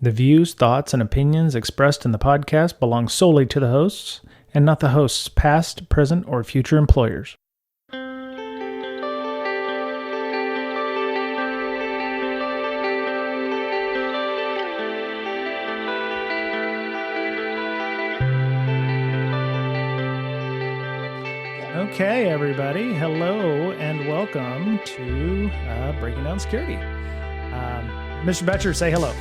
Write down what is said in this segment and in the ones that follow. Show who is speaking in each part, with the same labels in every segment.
Speaker 1: The views, thoughts, and opinions expressed in the podcast belong solely to the hosts and not the host's past, present, or future employers. Okay, everybody. Hello and welcome to Breaking Down Security. Mr. Betcher, say hello.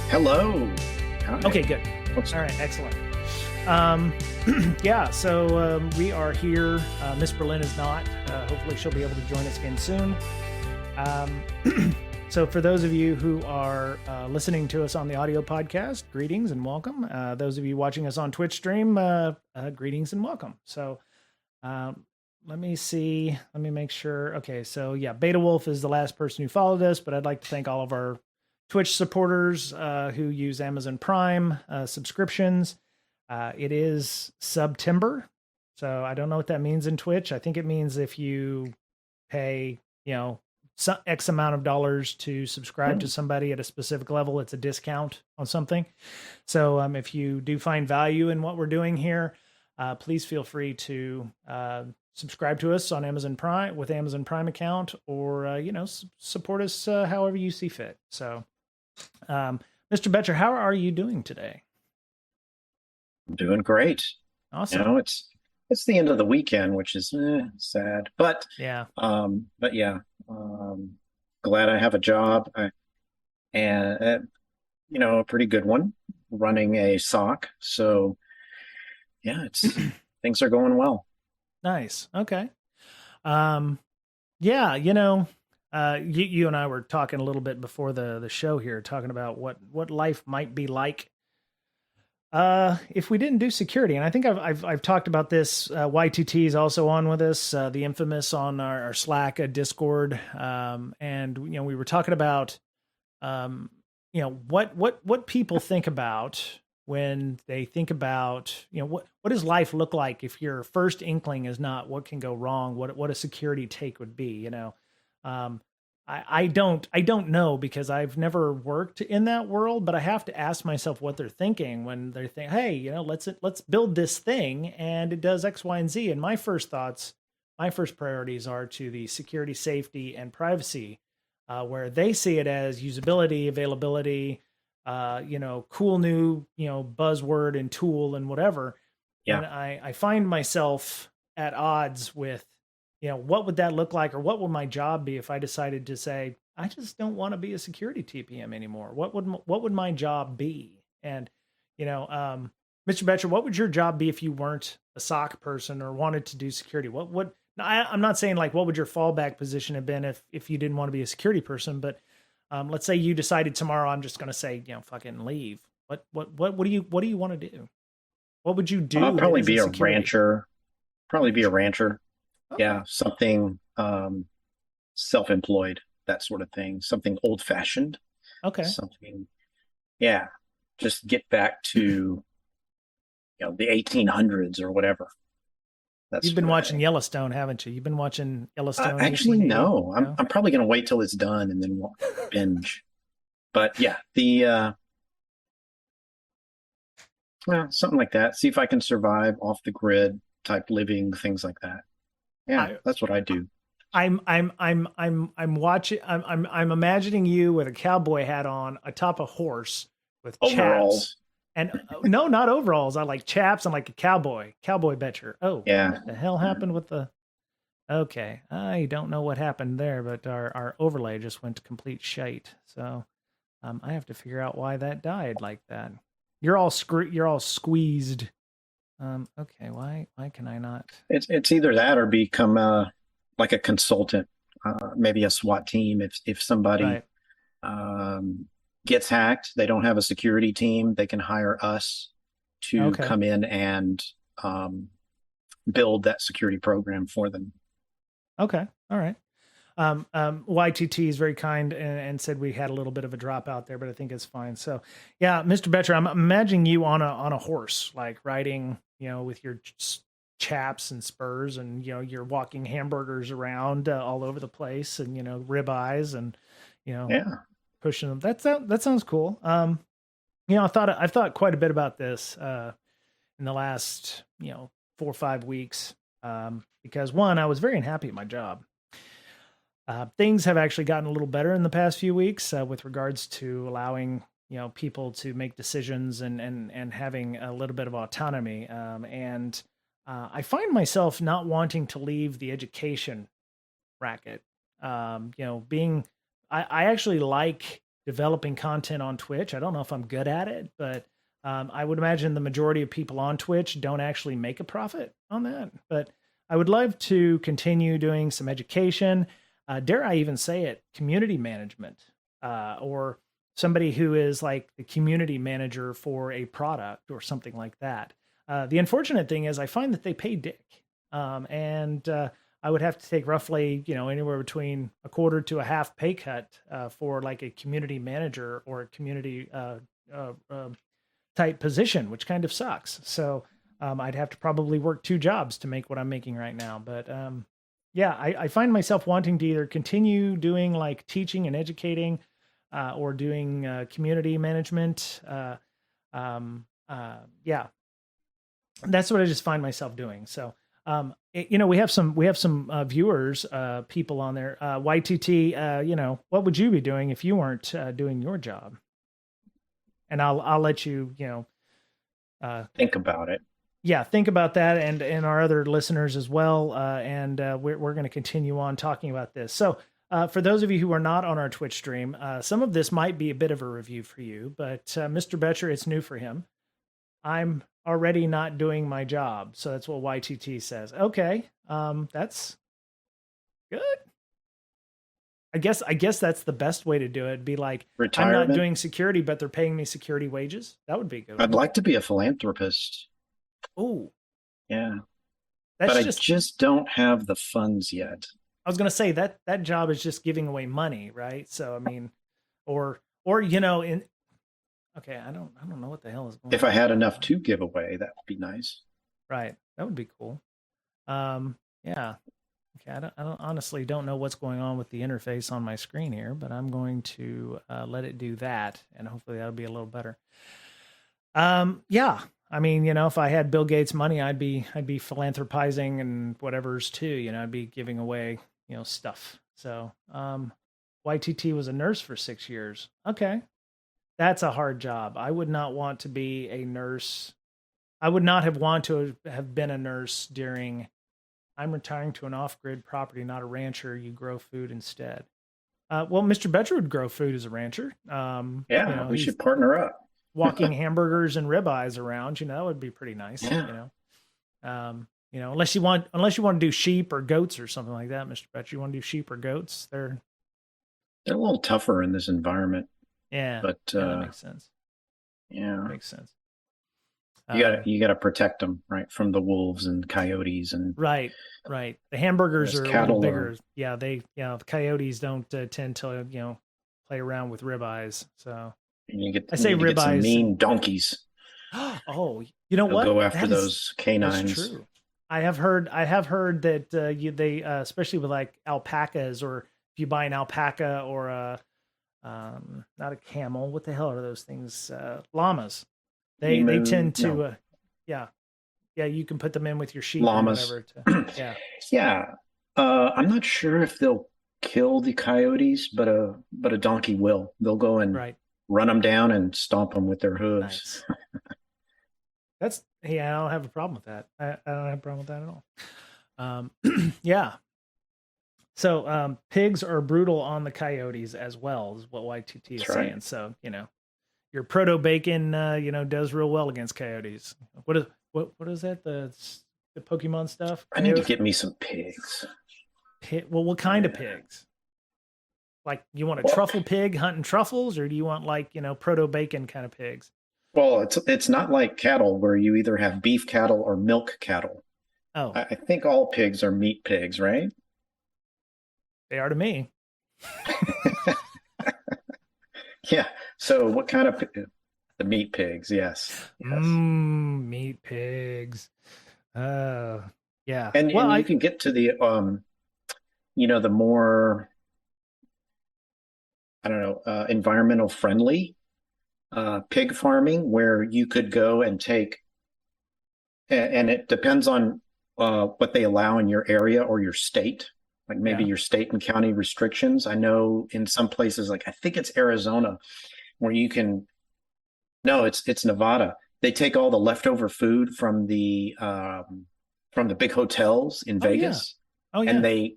Speaker 2: Hello. Hi.
Speaker 1: Okay, good. All right, excellent. So we are here. Miss Berlin is not. Hopefully she'll be able to join us again soon. So for those of you who are listening to us on the audio podcast, greetings and welcome. Those of you watching us on Twitch stream, greetings and welcome. So let me see. Let me make sure. Okay, so yeah, Beta Wolf is the last person who followed us, but I'd like to thank all of our Twitch supporters who use Amazon Prime subscriptions. It is September, so I don't know what that means in Twitch. I think it means if you pay, some X amount of dollars to subscribe to somebody at a specific level, it's a discount on something. So if you do find value in what we're doing here, please feel free to subscribe to us on Amazon Prime with Amazon Prime account, or support us however you see fit. So, Mr. Betcher, how are you doing today?
Speaker 2: I'm doing great.
Speaker 1: Awesome.
Speaker 2: It's the end of the weekend, which is sad, but
Speaker 1: yeah.
Speaker 2: Glad I have a job and a pretty good one, running a SOC. So yeah, things are going well.
Speaker 1: Nice. Okay. You and I were talking a little bit before the show here, talking about what life might be like if we didn't do security. And I think I've talked about this. Y2T is also on with us, the infamous on our Slack Discord. And we were talking about what people think about when they think about, what does life look like if your first inkling is not what can go wrong, what a security take would be, I don't know, because I've never worked in that world, but I have to ask myself what they're thinking when they think, hey, let's build this thing and it does X, Y, and Z. And my first priorities are to the security, safety, and privacy, where they see it as usability, availability, cool new, buzzword and tool and whatever. Yeah. And I find myself at odds with, what would that look like? Or what would my job be if I decided to say, I just don't want to be a security TPM anymore? What would my job be? And, Mr. Betcher, what would your job be if you weren't a SOC person or wanted to do security? I'm not saying like, what would your fallback position have been if you didn't want to be a security person, but let's say you decided tomorrow, I'm just going to say, fucking leave. What do you want to do? What would you do?
Speaker 2: I'll probably be a rancher.
Speaker 1: Okay.
Speaker 2: Yeah. Something, self-employed, that sort of thing. Something old fashioned.
Speaker 1: Okay.
Speaker 2: Something. Yeah. Just get back to, the 1800s or whatever.
Speaker 1: You've been watching Yellowstone, haven't you? You've been watching Yellowstone.
Speaker 2: Actually, no. I'm probably going to wait till it's done and then binge. But yeah, something like that. See if I can survive off the grid type living, things like that. Yeah, that's what I do.
Speaker 1: I'm watching. I'm imagining you with a cowboy hat on, atop a horse with
Speaker 2: overalls.
Speaker 1: Chaps. And no, not overalls. I like chaps. I'm like a cowboy Betcher. Oh,
Speaker 2: yeah.
Speaker 1: What the hell happened with the? Okay, I don't know what happened there, but our overlay just went to complete shite. So, I have to figure out why that died like that. You're all squeezed. Okay, why can I not?
Speaker 2: It's either that or become like a consultant, maybe a SWAT team. If somebody gets hacked, they don't have a security team, they can hire us to come in and build that security program for them.
Speaker 1: Okay. All right. Y2T is very kind and said we had a little bit of a dropout there, but I think it's fine. So yeah, Mr. Betcher, I'm imagining you on a horse, like riding, with your chaps and spurs, and, you're walking hamburgers around all over the place, and, ribeyes and,
Speaker 2: yeah,
Speaker 1: pushing them. That sounds cool. I've thought quite a bit about this in the last 4 or 5 weeks, because one, I was very unhappy at my job. Things have actually gotten a little better in the past few weeks with regards to allowing people to make decisions and having a little bit of autonomy. And I find myself not wanting to leave the education racket. Being I actually like developing content on Twitch. I don't know if I'm good at it, but I would imagine the majority of people on Twitch don't actually make a profit on that. But I would love to continue doing some education. Dare I even say it, community management, or somebody who is like the community manager for a product or something like that. The unfortunate thing is I find that they pay dick. And I would have to take roughly, anywhere between a quarter to a half pay cut for like a community manager or a community type position, which kind of sucks. So I'd have to probably work 2 jobs to make what I'm making right now. But yeah, I find myself wanting to either continue doing like teaching and educating or doing community management. Yeah, that's what I just find myself doing. So, we have some viewers, people on there. YTT, what would you be doing if you weren't doing your job? And I'll let you,
Speaker 2: Think about it.
Speaker 1: yeah, think about that, and our other listeners as well. And we're going to continue on talking about this. So, for those of you who are not on our Twitch stream, some of this might be a bit of a review for you, but Mr. Betcher, it's new for him. I'm already not doing my job. So that's what YTT says. Okay. That's good. I guess that's the best way to do it. Be like,
Speaker 2: Retirement.
Speaker 1: I'm not doing security, but they're paying me security wages. That would be good.
Speaker 2: I'd like to be a philanthropist.
Speaker 1: Oh,
Speaker 2: yeah.
Speaker 1: That's
Speaker 2: but I just don't have the funds yet.
Speaker 1: I was going to say that job is just giving away money, right? So, I mean, or okay, I don't know what the hell is going on.
Speaker 2: If I had enough to give away, that would be nice.
Speaker 1: Right. That would be cool. Yeah. Okay. I don't honestly don't know what's going on with the interface on my screen here, but I'm going to let it do that, and hopefully that'll be a little better. Yeah. I mean, if I had Bill Gates money, I'd be philanthropizing and whatever's too. I'd be giving away stuff. So, YTT was a nurse for 6 years. Okay. That's a hard job. I would not want to be a nurse. I would not have wanted to have been a nurse during, I'm retiring to an off-grid property, not a rancher. You grow food instead. Well, Mr. Betcher would grow food as a rancher.
Speaker 2: Yeah, we should partner up.
Speaker 1: Walking hamburgers and ribeyes around, that would be pretty nice.
Speaker 2: Yeah.
Speaker 1: Unless you want to do sheep or goats or something like that, Mr. Betcher. You want to do sheep or goats? They're
Speaker 2: a little tougher in this environment.
Speaker 1: Yeah,
Speaker 2: but
Speaker 1: that makes sense.
Speaker 2: Yeah,
Speaker 1: that makes sense.
Speaker 2: You gotta protect them, right, from the wolves and coyotes and
Speaker 1: right. The hamburgers are a little bigger. The coyotes don't tend to play around with ribeyes. So I say ribeyes.
Speaker 2: Some mean donkeys.
Speaker 1: Oh, you know
Speaker 2: They'll
Speaker 1: what?
Speaker 2: Go after those canines.
Speaker 1: That's true. I have heard that they especially with like alpacas, or if you buy an alpaca or a not a camel. What the hell are those things? Llamas. They tend to, yeah. You can put them in with your sheep.
Speaker 2: Llamas.
Speaker 1: Or whatever yeah.
Speaker 2: Yeah. I'm not sure if they'll kill the coyotes, but a donkey will. They'll go and run them down and stomp them with their hooves.
Speaker 1: Nice. I don't have a problem with that. I don't have a problem with that at all. Yeah. So pigs are brutal on the coyotes as well, is what YTT is saying. Right. So your proto bacon does real well against coyotes. What is that, the Pokemon stuff?
Speaker 2: I need to get me some pigs.
Speaker 1: Well, what kind of pigs? Like, you want a truffle pig hunting truffles, or do you want like proto bacon kind of pigs?
Speaker 2: Well, it's not like cattle where you either have beef cattle or milk cattle.
Speaker 1: Oh,
Speaker 2: I think all pigs are meat pigs, right?
Speaker 1: They are to me.
Speaker 2: Yeah. So what kind of the meat pigs? Yes.
Speaker 1: Meat pigs. Yeah.
Speaker 2: And you can get to the the more, I don't know, environmental friendly pig farming where you could go and take, and it depends on what they allow in your area or your state, like maybe
Speaker 1: Yeah.
Speaker 2: your state and county restrictions. I know in some places, like I think it's Arizona, where you can, no, it's Nevada. They take all the leftover food from the big hotels in
Speaker 1: Oh yeah.
Speaker 2: Vegas,
Speaker 1: Oh
Speaker 2: and
Speaker 1: yeah.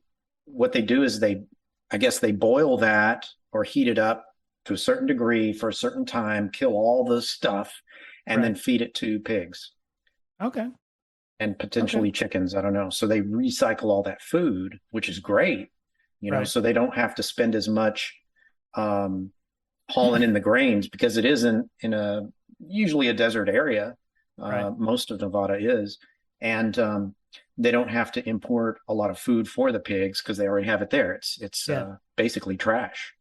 Speaker 2: what they do is I guess they boil that or heat it up to a certain degree for a certain time, kill all the stuff, and then
Speaker 1: Right.
Speaker 2: feed it to pigs
Speaker 1: Okay.
Speaker 2: and
Speaker 1: Okay.
Speaker 2: potentially chickens. I don't know. So they recycle all that food, which is great,
Speaker 1: Right.
Speaker 2: so they don't have to spend as much um, hauling in the grains because it isn't in a usually a desert area.
Speaker 1: Right.
Speaker 2: Most of Nevada is, and they don't have to import a lot of food for the pigs because they already have it there. It's
Speaker 1: Yeah.
Speaker 2: basically trash.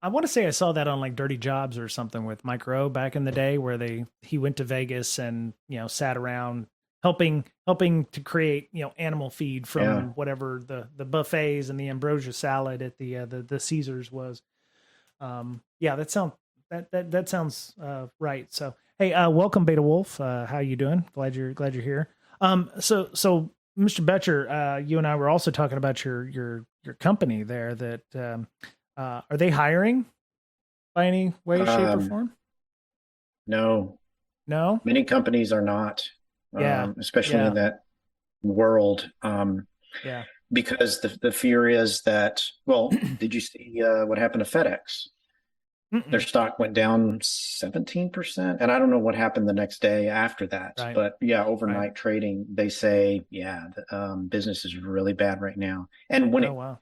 Speaker 1: I want to say I saw that on like Dirty Jobs or something with Mike Rowe back in the day, where he went to Vegas and sat around helping to create animal feed
Speaker 2: Yeah,
Speaker 1: from whatever the buffets and the ambrosia salad at the Caesars was. Yeah, that sounds right. So hey, welcome Beta Wolf. How you doing? Glad you're here. So Mr. Betcher, you and I were also talking about your company there. That are they hiring by any way, shape, or
Speaker 2: um,
Speaker 1: form?
Speaker 2: no,
Speaker 1: No.
Speaker 2: many companies are not,
Speaker 1: Yeah.
Speaker 2: especially in
Speaker 1: Yeah.
Speaker 2: that world.
Speaker 1: Yeah.
Speaker 2: Because the fear is that, well, did you see what happened to FedEx? Their
Speaker 1: Mm-mm.
Speaker 2: stock went down 17%. And I don't know what happened the next day after that.
Speaker 1: Right.
Speaker 2: But yeah,
Speaker 1: Right.
Speaker 2: overnight trading, they say, yeah, business is really bad right now. And
Speaker 1: Oh wow.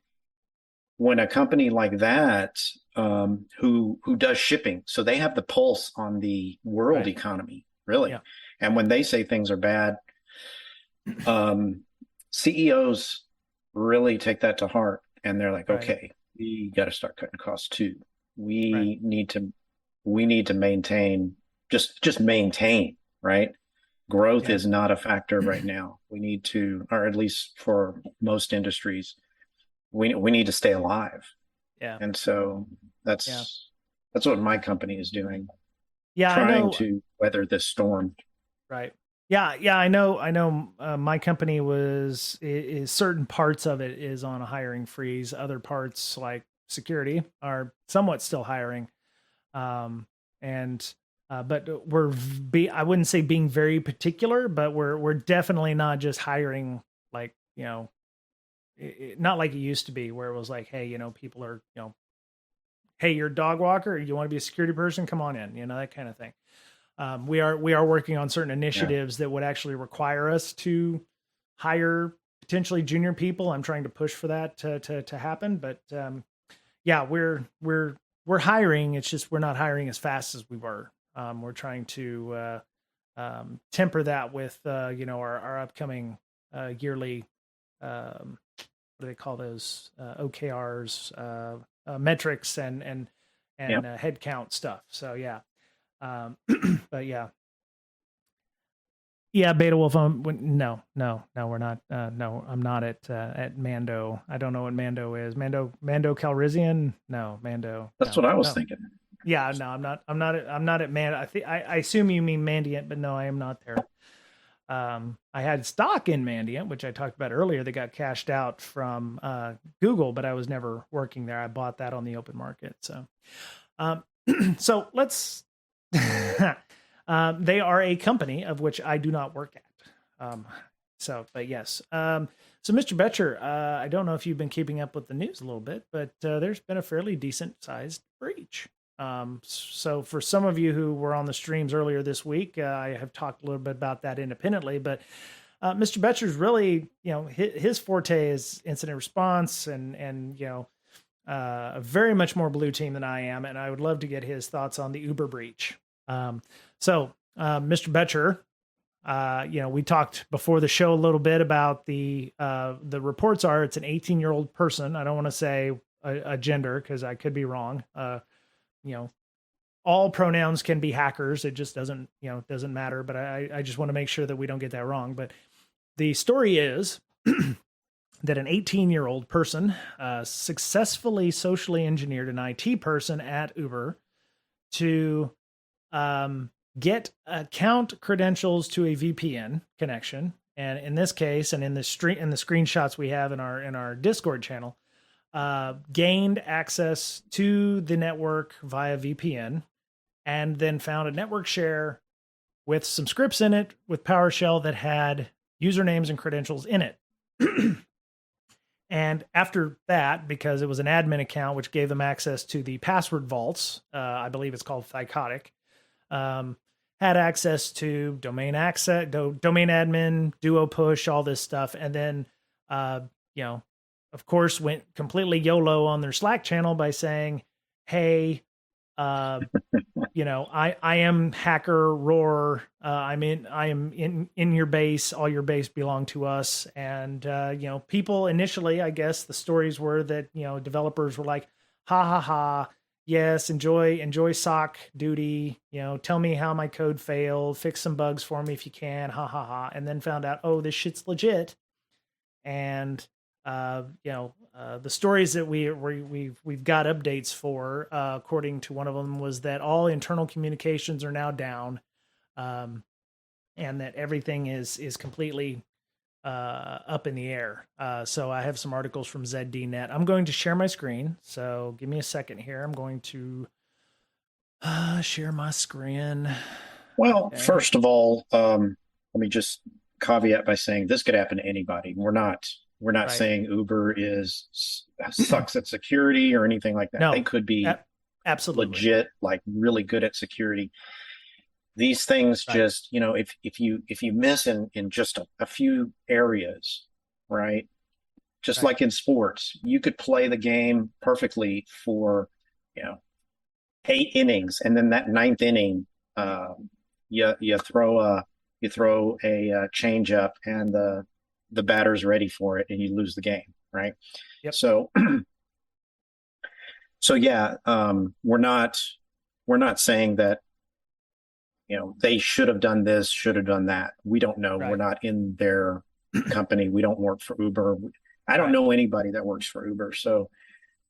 Speaker 2: when a company like that, who does shipping, so they have the pulse on the world
Speaker 1: Right.
Speaker 2: economy, really.
Speaker 1: Yeah.
Speaker 2: And when they say things are bad, um, CEOs really take that to heart, and they're like,
Speaker 1: Right.
Speaker 2: okay, we got to start cutting costs too.
Speaker 1: Right.
Speaker 2: We need to maintain, just maintain, right? Growth
Speaker 1: Yeah.
Speaker 2: is not a factor right now. We need to, or at least for most industries, we need to stay alive.
Speaker 1: Yeah.
Speaker 2: And so
Speaker 1: Yeah.
Speaker 2: that's what my company is doing,
Speaker 1: Yeah. I
Speaker 2: trying
Speaker 1: know.
Speaker 2: to weather this storm.
Speaker 1: Right. Yeah, yeah, I know. I know. My company is certain parts of it is on a hiring freeze. Other parts, like security, are somewhat still hiring. And but I wouldn't say being very particular, but we're definitely not just hiring like not like it used to be, where it was like, hey, people are hey, you're a dog walker. You want to be a security person? Come on in. That kind of thing. We are working on certain
Speaker 2: Yeah.
Speaker 1: initiatives that would actually require us to hire potentially junior people. I'm trying to push for that to happen, but yeah, we're hiring. It's just we're not hiring as fast as we were. We're trying to temper that with our upcoming yearly what do they call those OKRs, metrics
Speaker 2: Yeah.
Speaker 1: and headcount stuff. So yeah. But yeah, yeah, Beta Wolf. No, we're not. No, I'm not at Mando. I don't know what Mando is. Mando Calrissian. No, Mando.
Speaker 2: That's
Speaker 1: No,
Speaker 2: what I was
Speaker 1: no.
Speaker 2: thinking.
Speaker 1: Yeah, no, I'm not. I'm not at Mando. I assume you mean Mandiant, but no, I am not there. I had stock in Mandiant, which I talked about earlier, that got cashed out from Google, but I was never working there. I bought that on the open market. So, um, so let's. They are a company of which I do not work at. But yes. So, Mr. Betcher, I don't know if you've been keeping up with the news a little bit, but there's been a fairly decent sized breach. So, for some of you who were on the streams earlier this week, I have talked a little bit about that independently, but Mr. Betcher's really, his forte is incident response and very much more blue team than I am, and I would love to get his thoughts on the Uber breach. Mr. Betcher, we talked before the show a little bit about the reports are it's an 18-year-old person. I don't want to say a gender because I could be wrong. You know, all pronouns can be hackers. It just doesn't matter. But I just want to make sure that we don't get that wrong. But the story is that an 18-year-old person successfully socially engineered an IT person at Uber to get account credentials to a VPN connection. And in this case, and in the screenshots we have in our Discord channel, gained access to the network via VPN, and then found a network share with some scripts in it with PowerShell that had usernames and credentials in it. And after that, because it was an admin account, which gave them access to the password vaults, I believe it's called Thycotic, had access to domain admin, duo push, all this stuff. And then, of course, went completely YOLO on their Slack channel by saying, hey, I am hacker roar. I am in your base. All your base belong to us. And, people initially, I guess the stories were that, developers were like, ha ha ha. Yes. Enjoy SOC duty. Tell me how my code failed, fix some bugs for me if you can. Ha ha ha. And then found out, oh, this shit's legit. And, the stories that we've got updates for, according to one of them, was that all internal communications are now down, and that everything is completely up in the air. So I have some articles from ZDNet. I'm going to share my screen. So give me a second here. I'm going to share my screen.
Speaker 2: Well, first of all, let me just caveat by saying this could happen to anybody. We're not right. saying Uber sucks at security or anything like that.
Speaker 1: No,
Speaker 2: they could be
Speaker 1: absolutely
Speaker 2: legit, like really good at security. These things right. just, if you miss in just a few areas, right? Just right. like in sports, you could play the game perfectly for, 8 innings, and then that 9th inning, you throw a change up, and the batter's ready for it, and you lose the game, right?
Speaker 1: Yep.
Speaker 2: So yeah, we're not saying that, they should have done this, should have done that. We don't know. Right. We're not in their company. We don't work for Uber. I don't right. know anybody that works for Uber. So,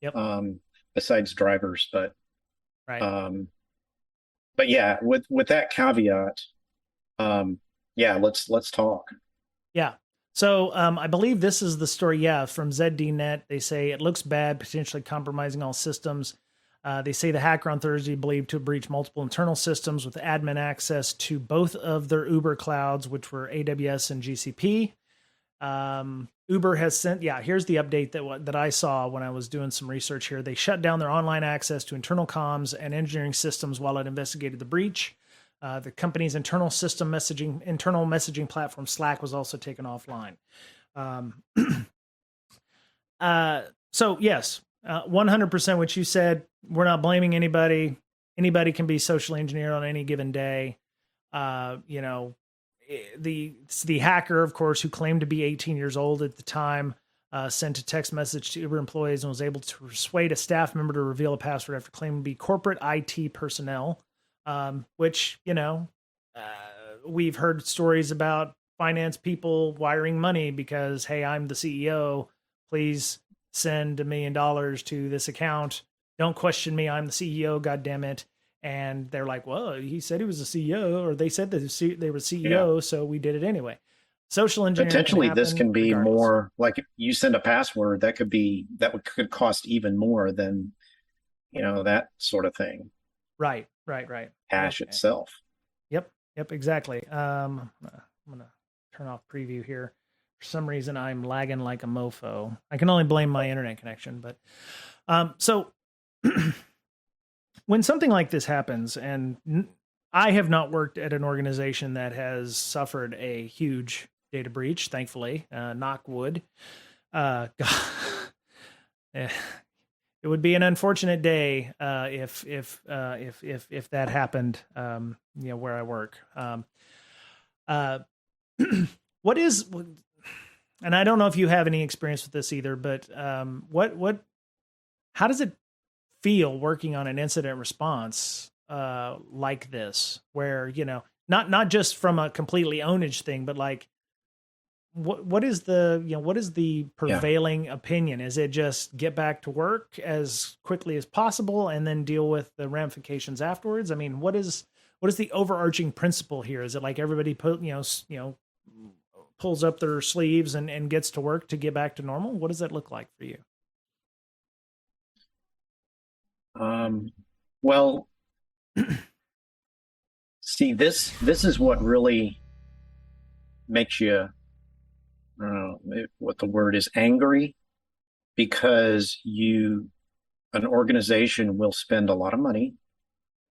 Speaker 1: yep.
Speaker 2: Besides drivers, but yeah, with that caveat, let's talk.
Speaker 1: Yeah. So I believe this is the story. Yeah, from ZDNet, they say it looks bad, potentially compromising all systems. They say the hacker on Thursday believed to have breached multiple internal systems with admin access to both of their Uber clouds, which were AWS and GCP. Uber has sent, here's the update that I saw when I was doing some research here. They shut down their online access to internal comms and engineering systems while it investigated the breach. The company's internal messaging platform Slack was also taken offline. So yes, 100% what you said. We're not blaming anybody. Anybody can be socially engineered on any given day. The hacker, of course, who claimed to be 18 years old at the time, sent a text message to Uber employees and was able to persuade a staff member to reveal a password after claiming to be corporate IT personnel, which, we've heard stories about finance people wiring money because, hey, I'm the CEO. Please send $1 million to this account. Don't question me. I'm the CEO. God damn it. And they're like, well, he said he was a CEO, or they said that they were CEO. So we did it anyway. Social engineering.
Speaker 2: Potentially this can be regardless. More like you send a password that could cost even more than, that sort of thing.
Speaker 1: Right.
Speaker 2: Hash itself.
Speaker 1: Yep. Exactly. I'm going to turn off preview here. For some reason, I'm lagging like a mofo. I can only blame my internet connection, but so when something like this happens, and I have not worked at an organization that has suffered a huge data breach, thankfully, knock wood. It would be an unfortunate day if that happened, where I work. What is, and I don't know if you have any experience with this either, but how does it feel working on an incident response like this, where, not just from a completely ownage thing, but like, what is the prevailing opinion? Is it just get back to work as quickly as possible and then deal with the ramifications afterwards? I mean, what is what is the overarching principle here? Is it like everybody pulls up their sleeves and gets to work to get back to normal? What does that look like for you?
Speaker 2: Well, see, this is what really makes you, I don't know what the word is, angry, because an organization will spend a lot of money,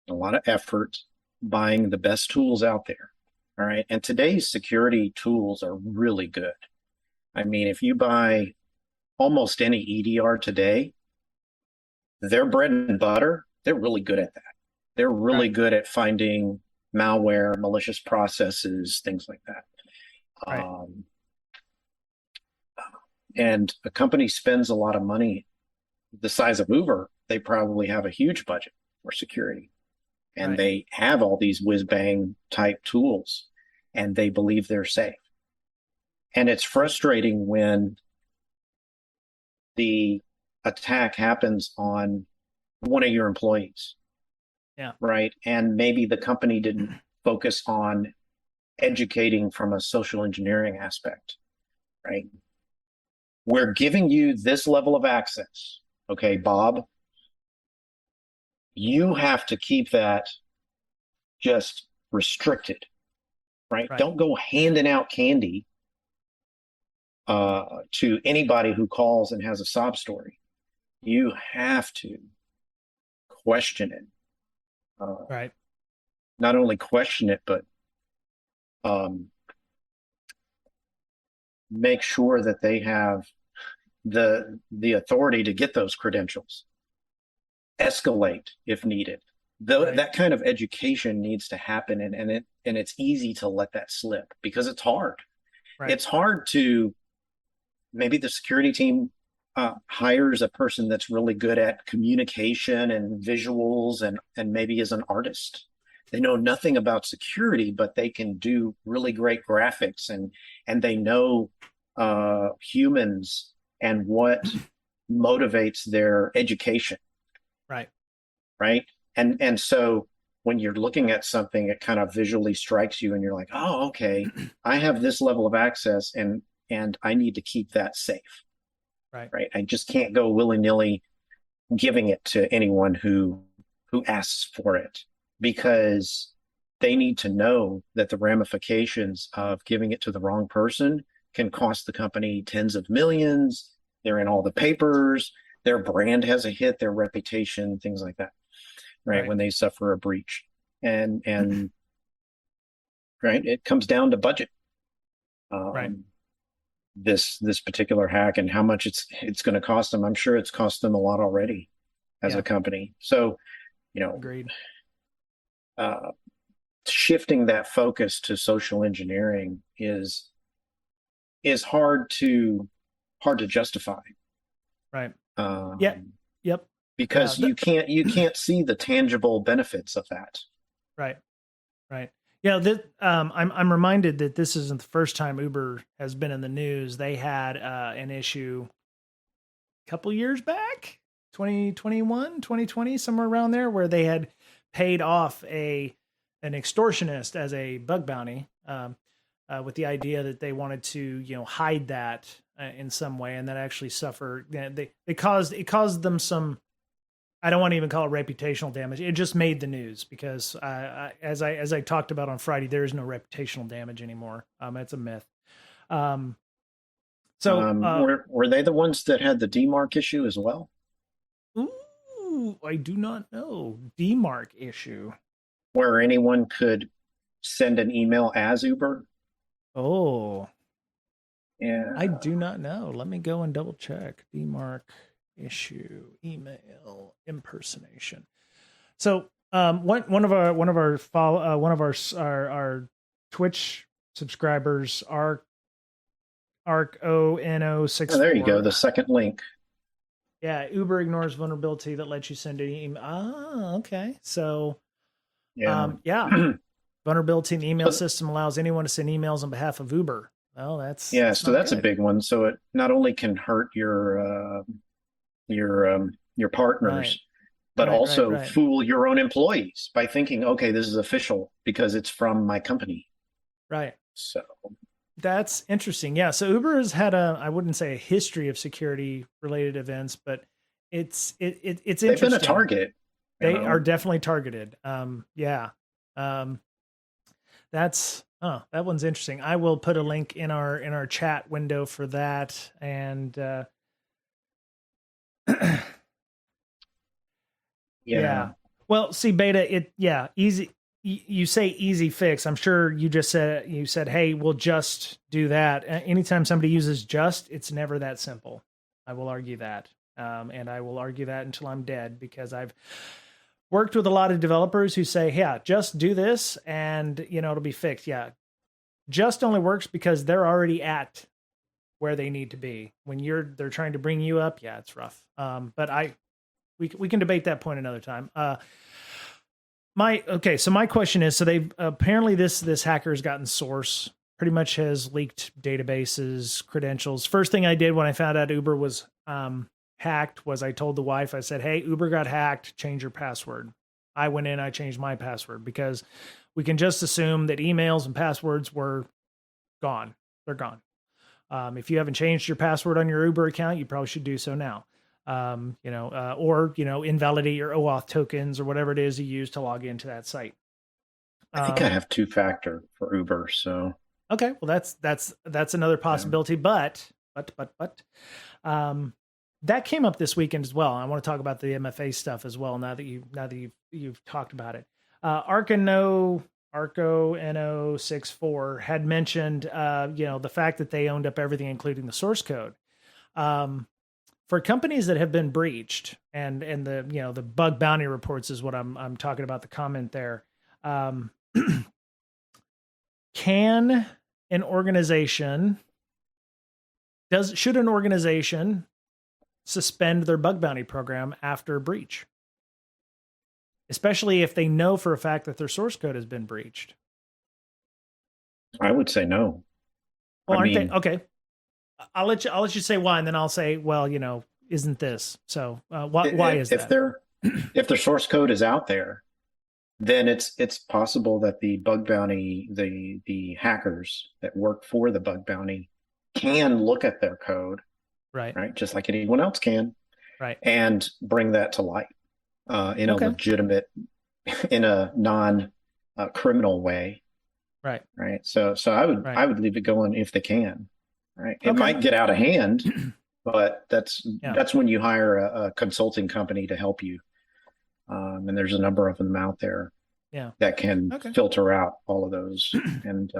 Speaker 2: a lot of effort buying the best tools out there. All right. And today's security tools are really good. I mean, if you buy almost any EDR today, their bread and butter, they're really good at that. They're really good at finding malware, malicious processes, things like that.
Speaker 1: Right.
Speaker 2: And a company spends a lot of money the size of Uber, they probably have a huge budget for security. And they have all these whiz bang type tools, and they believe they're safe. And it's frustrating when the attack happens on one of your employees.
Speaker 1: Yeah.
Speaker 2: Right. And maybe the company didn't focus on educating from a social engineering aspect. Right. We're giving you this level of access. Okay, Bob, you have to keep that just restricted, right? Don't go handing out candy to anybody who calls and has a sob story. You have to question it. Not only question it, but make sure that they have the authority to get those credentials. Escalate if needed. Though that kind of education needs to happen, and it's easy to let that slip because it's hard. It's hard to, maybe the security team hires a person that's really good at communication and visuals and maybe is an artist. They know nothing about security, but they can do really great graphics and they know humans and what motivates their education. Right. And so when you're looking at something, it kind of visually strikes you and you're like, oh, okay, I have this level of access and I need to keep that safe. Right. I just can't go willy-nilly giving it to anyone who asks for it, because they need to know that the ramifications of giving it to the wrong person can cost the company tens of millions. They're in all the papers. Their brand has a hit, their reputation, things like that. Right. When they suffer a breach. And right, it comes down to budget. This particular hack and how much it's going to cost them. I'm sure it's cost them a lot already as a company. So,
Speaker 1: agreed.
Speaker 2: Shifting that focus to social engineering is hard to justify.
Speaker 1: Yep.
Speaker 2: Because you can't see the tangible benefits of that.
Speaker 1: Right. Yeah, I'm reminded that this isn't the first time Uber has been in the news. They had an issue a couple years back, 2021, 2020, somewhere around there, where they had paid off an extortionist as a bug bounty with the idea that they wanted to hide that in some way, and that actually suffered. It caused them some. I don't want to even call it reputational damage. It just made the news because, as I talked about on Friday, there is no reputational damage anymore. It's a myth. Were
Speaker 2: they the ones that had the DMARC issue as well?
Speaker 1: Ooh, I do not know. DMARC issue.
Speaker 2: Where anyone could send an email as Uber?
Speaker 1: Oh.
Speaker 2: Yeah.
Speaker 1: I do not know. Let me go and double check. DMARC issue, email impersonation. So one of our Twitch subscribers, ArcONO64.
Speaker 2: Oh, there you go. The second link.
Speaker 1: Yeah, Uber ignores vulnerability that lets you send an email. Ah, okay. So vulnerability in the email system allows anyone to send emails on behalf of Uber. Well, that's
Speaker 2: a big one. So it not only can hurt your partners, but
Speaker 1: right,
Speaker 2: also
Speaker 1: right,
Speaker 2: fool your own employees by thinking, okay, this is official because it's from my company.
Speaker 1: right.
Speaker 2: So
Speaker 1: That's interesting. Yeah. So Uber has had I wouldn't say a history of security related events, but it's
Speaker 2: they've been a
Speaker 1: interesting.
Speaker 2: target, you
Speaker 1: They are
Speaker 2: know.
Speaker 1: definitely targeted. Yeah. Um, that one's interesting. I will put a link in our chat window for that. And
Speaker 2: Yeah.
Speaker 1: yeah. Well, see, Beta, easy. You say easy fix. I'm sure you said, hey, we'll just do that. Anytime somebody uses just, it's never that simple. I will argue that. And I will argue that until I'm dead, because I've worked with a lot of developers who say, yeah, just do this and it'll be fixed. Yeah. Just only works because they're already at where they need to be. When they're trying to bring you up, yeah, it's rough. But we can debate that point another time. So my question is, so they've apparently this hacker has gotten source, pretty much has leaked databases, credentials. First thing I did when I found out Uber was hacked was I told the wife, I said, hey, Uber got hacked, change your password. I went in, I changed my password, because we can just assume that emails and passwords were gone. They're gone. If you haven't changed your password on your Uber account, you probably should do so now. Or invalidate your OAuth tokens or whatever it is you use to log into that site.
Speaker 2: I think I have two-factor for Uber, so
Speaker 1: Okay, well that's another possibility, but that came up this weekend as well. I want to talk about the MFA stuff as well. Now that you've talked about it, Arco No64 had mentioned the fact that they owned up everything, including the source code. For companies that have been breached, and the bug bounty reports is what I'm talking about, the comment there. Can an organization should an organization suspend their bug bounty program after a breach, especially if they know for a fact that their source code has been breached?
Speaker 2: I would say no.
Speaker 1: Well,
Speaker 2: I
Speaker 1: aren't they
Speaker 2: mean,
Speaker 1: okay? I'll let you say why, and then I'll say, well, isn't this so? Why is
Speaker 2: if
Speaker 1: that?
Speaker 2: if their source code is out there, then it's possible that the bug bounty, the hackers that work for the bug bounty, can look at their code,
Speaker 1: Right.
Speaker 2: right, just like anyone else can,
Speaker 1: Right.
Speaker 2: and bring that to light in a
Speaker 1: Okay.
Speaker 2: legitimate, in a non criminal way,
Speaker 1: Right.
Speaker 2: right? So I would
Speaker 1: Right.
Speaker 2: I would leave it going if they can, right? It
Speaker 1: Okay.
Speaker 2: might get out of hand, but that's
Speaker 1: Yeah.
Speaker 2: that's when you hire a consulting company to help you. And there's a number of them out there
Speaker 1: Yeah.
Speaker 2: that can
Speaker 1: Okay.
Speaker 2: filter out all of those. And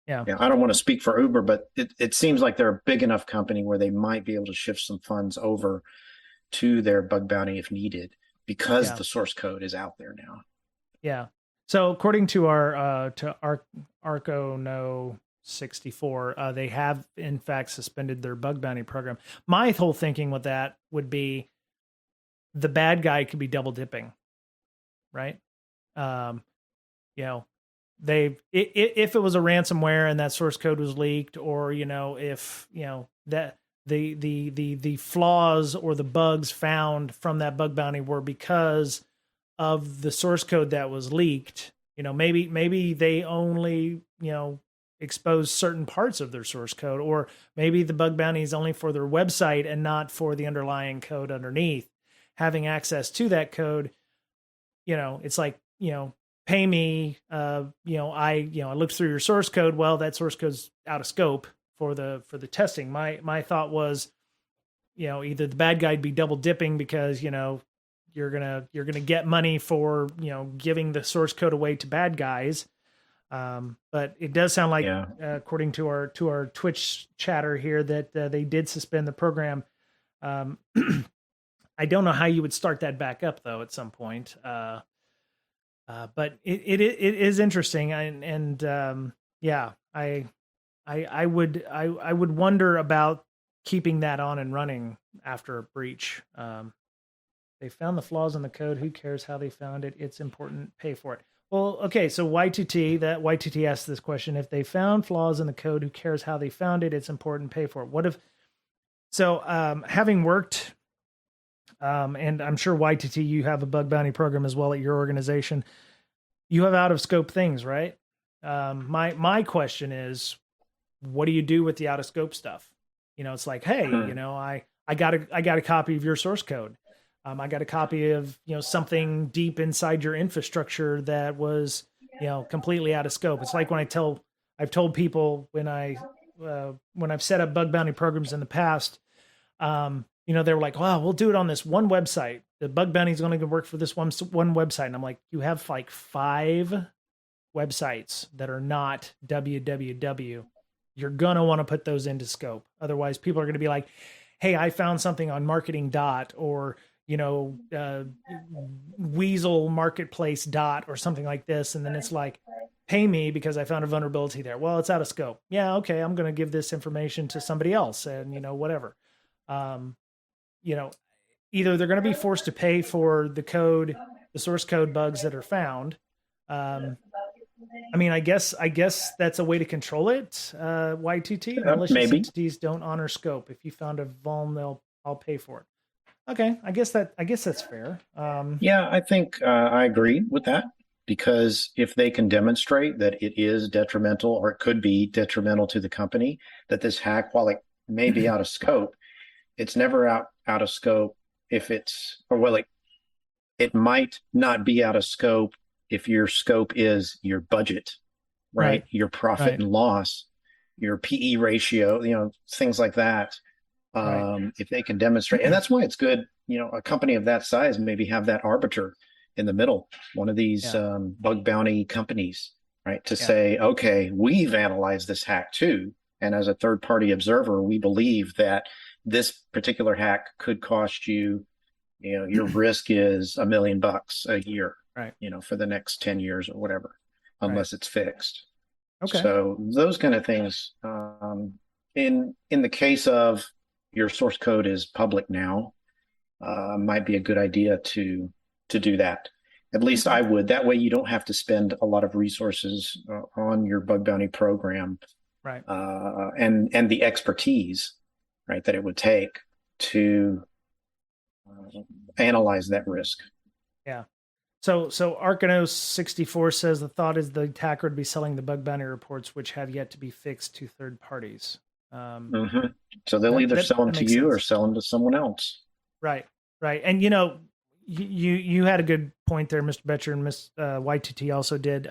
Speaker 1: Yeah.
Speaker 2: yeah, I don't want to speak for Uber, but it seems like they're a big enough company where they might be able to shift some funds over to their bug bounty if needed, because
Speaker 1: Yeah.
Speaker 2: the source code is out there now.
Speaker 1: Yeah. So according to our Arco No 64, they have in fact suspended their bug bounty program. My whole thinking with that would be the bad guy could be double dipping, right? Um, you know, if it was a ransomware and that source code was leaked, or if that the flaws or the bugs found from that bug bounty were because of the source code that was leaked, maybe they only expose certain parts of their source code, or maybe the bug bounty is only for their website and not for the underlying code underneath. Having access to that code, it's like, pay me, I looked through your source code. Well, that source code's out of scope for the testing. My thought was, either the bad guy'd be double dipping because, you're gonna get money for, giving the source code away to bad guys. But it does sound like,
Speaker 2: Yeah.
Speaker 1: According to our Twitch chatter here, that they did suspend the program. I don't know how you would start that back up though at some point. But it is interesting, and yeah, I would wonder about keeping that on and running after a breach. They found the flaws in the code. Who cares how they found it? It's important. Pay for it. Well, okay. So Y2T asked this question: if they found flaws in the code, who cares how they found it? It's important. Pay for it. What if? So, having worked and I'm sure YTT, you have a bug bounty program as well at your organization. You have out of scope things, right? My question is, what do you do with the out of scope stuff? It's like, hey, I got a copy of your source code. I got a copy of something deep inside your infrastructure that was completely out of scope. It's like I've told people when I've set up bug bounty programs in the past, they were like, "Wow, we'll do it on this one website. The bug bounty is going to work for this one website." And I'm like, "You have like 5 websites that are not www. You're gonna want to put those into scope. Otherwise, people are going to be like, hey, I found something on Marketing Dot or Weasel Marketplace Dot or something like this, and then it's like, pay me because I found a vulnerability there. Well, it's out of scope. Yeah, okay, I'm going to give this information to somebody else, and whatever. Um, Either they're going to be forced to pay for the source code bugs that are found. I guess that's a way to control it. YTT, malicious
Speaker 2: Maybe.
Speaker 1: entities don't honor scope. If you found a vuln, I'll pay for it. Okay, I guess that's fair.
Speaker 2: Yeah, I think I agree with that, because if they can demonstrate that it is detrimental, or it could be detrimental to the company, that this hack, while it may be out of scope, it's never out of scope if it might not be out of scope if your scope is your budget, right? Your profit and loss, your PE ratio, things like that. If they can demonstrate, and that's why it's good, a company of that size maybe have that arbiter in the middle, one of these bug bounty companies, right? To say, okay, we've analyzed this hack too. And as a third party observer, we believe that this particular hack could cost you, your risk is $1 million a year,
Speaker 1: right?
Speaker 2: For the next 10 years or whatever, unless it's fixed.
Speaker 1: Okay.
Speaker 2: So those kind of things, in the case of your source code is public now, might be a good idea to do that. At least I would. That way you don't have to spend a lot of resources on your bug bounty program,
Speaker 1: right?
Speaker 2: And the expertise, right, that it would take to analyze that risk.
Speaker 1: Yeah. So Arcanos 64 says the thought is the attacker would be selling the bug bounty reports, which have yet to be fixed, to third parties.
Speaker 2: So they'll either sell them to you or sell them to someone else.
Speaker 1: Right. And you had a good point there, Mr. Betcher, and Miss YTT also did.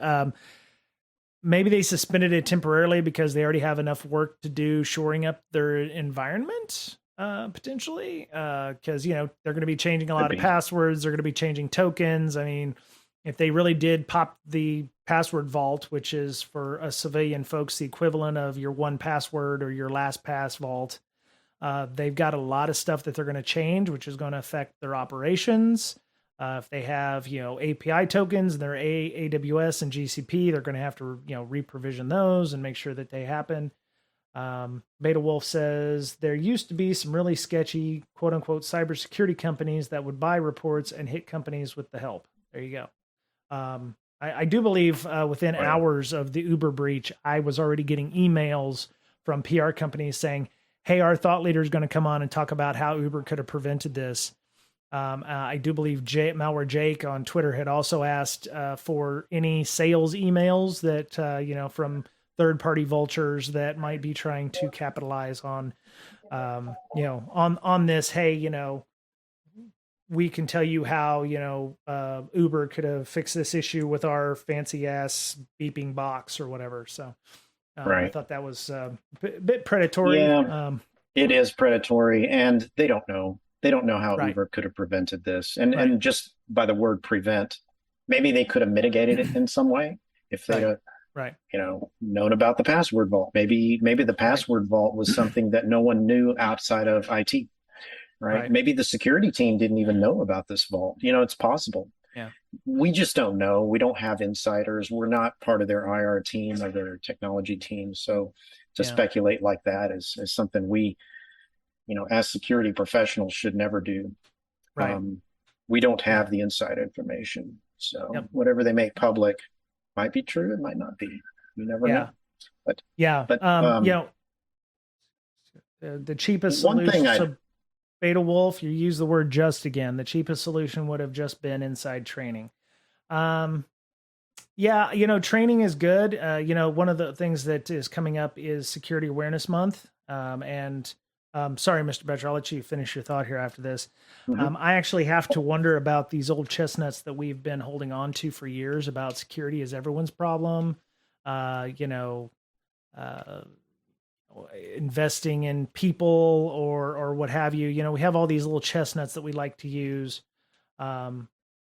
Speaker 1: Maybe they suspended it temporarily because they already have enough work to do shoring up their environment, potentially, because they're going to be changing a lot of passwords. They're going to be changing tokens. I mean, if they really did pop the password vault, which is for us civilian folks the equivalent of your 1Password or your LastPass vault, they've got a lot of stuff that they're going to change, which is going to affect their operations. If they have, API tokens in their AWS and GCP, they're going to have to, reprovision those and make sure that they happen. Beta Wolf says there used to be some really sketchy, quote unquote, cybersecurity companies that would buy reports and hit companies with the help. There you go. I do believe within hours of the Uber breach, I was already getting emails from PR companies saying, hey, our thought leader is going to come on and talk about how Uber could have prevented this. I do believe Malware Jake on Twitter had also asked for any sales emails that, from third-party vultures that might be trying to capitalize on, on this. Hey, we can tell you how, Uber could have fixed this issue with our fancy ass beeping box or whatever. So I thought that was a bit predatory.
Speaker 2: Yeah, it is predatory, and they don't know. They don't know how Uber could have prevented this. And just by the word prevent, maybe they could have mitigated it in some way if they'd have, known about the password vault. Maybe the password vault was something that no one knew outside of IT. Right? Maybe the security team didn't even know about this vault. It's possible.
Speaker 1: Yeah.
Speaker 2: We just don't know. We don't have insiders. We're not part of their IR team or their technology team. So to speculate like that is something we, as security professionals should never do.
Speaker 1: Right.
Speaker 2: We don't have the inside information. So whatever they make public might be true. It might not be. You never know. But
Speaker 1: the cheapest
Speaker 2: one
Speaker 1: solution.
Speaker 2: thing
Speaker 1: Beta Wolf, you use the word just again. The cheapest solution would have just been inside training. Yeah, training is good. One of the things that is coming up is Security Awareness Month. And sorry, Mr. Betcher, I'll let you finish your thought here after this.
Speaker 2: Mhm.
Speaker 1: I actually have to wonder about these old chestnuts that we've been holding on to for years about security is everyone's problem. Uh, you know, uh, Investing in people or what have you. We have all these little chestnuts that we like to use. Um,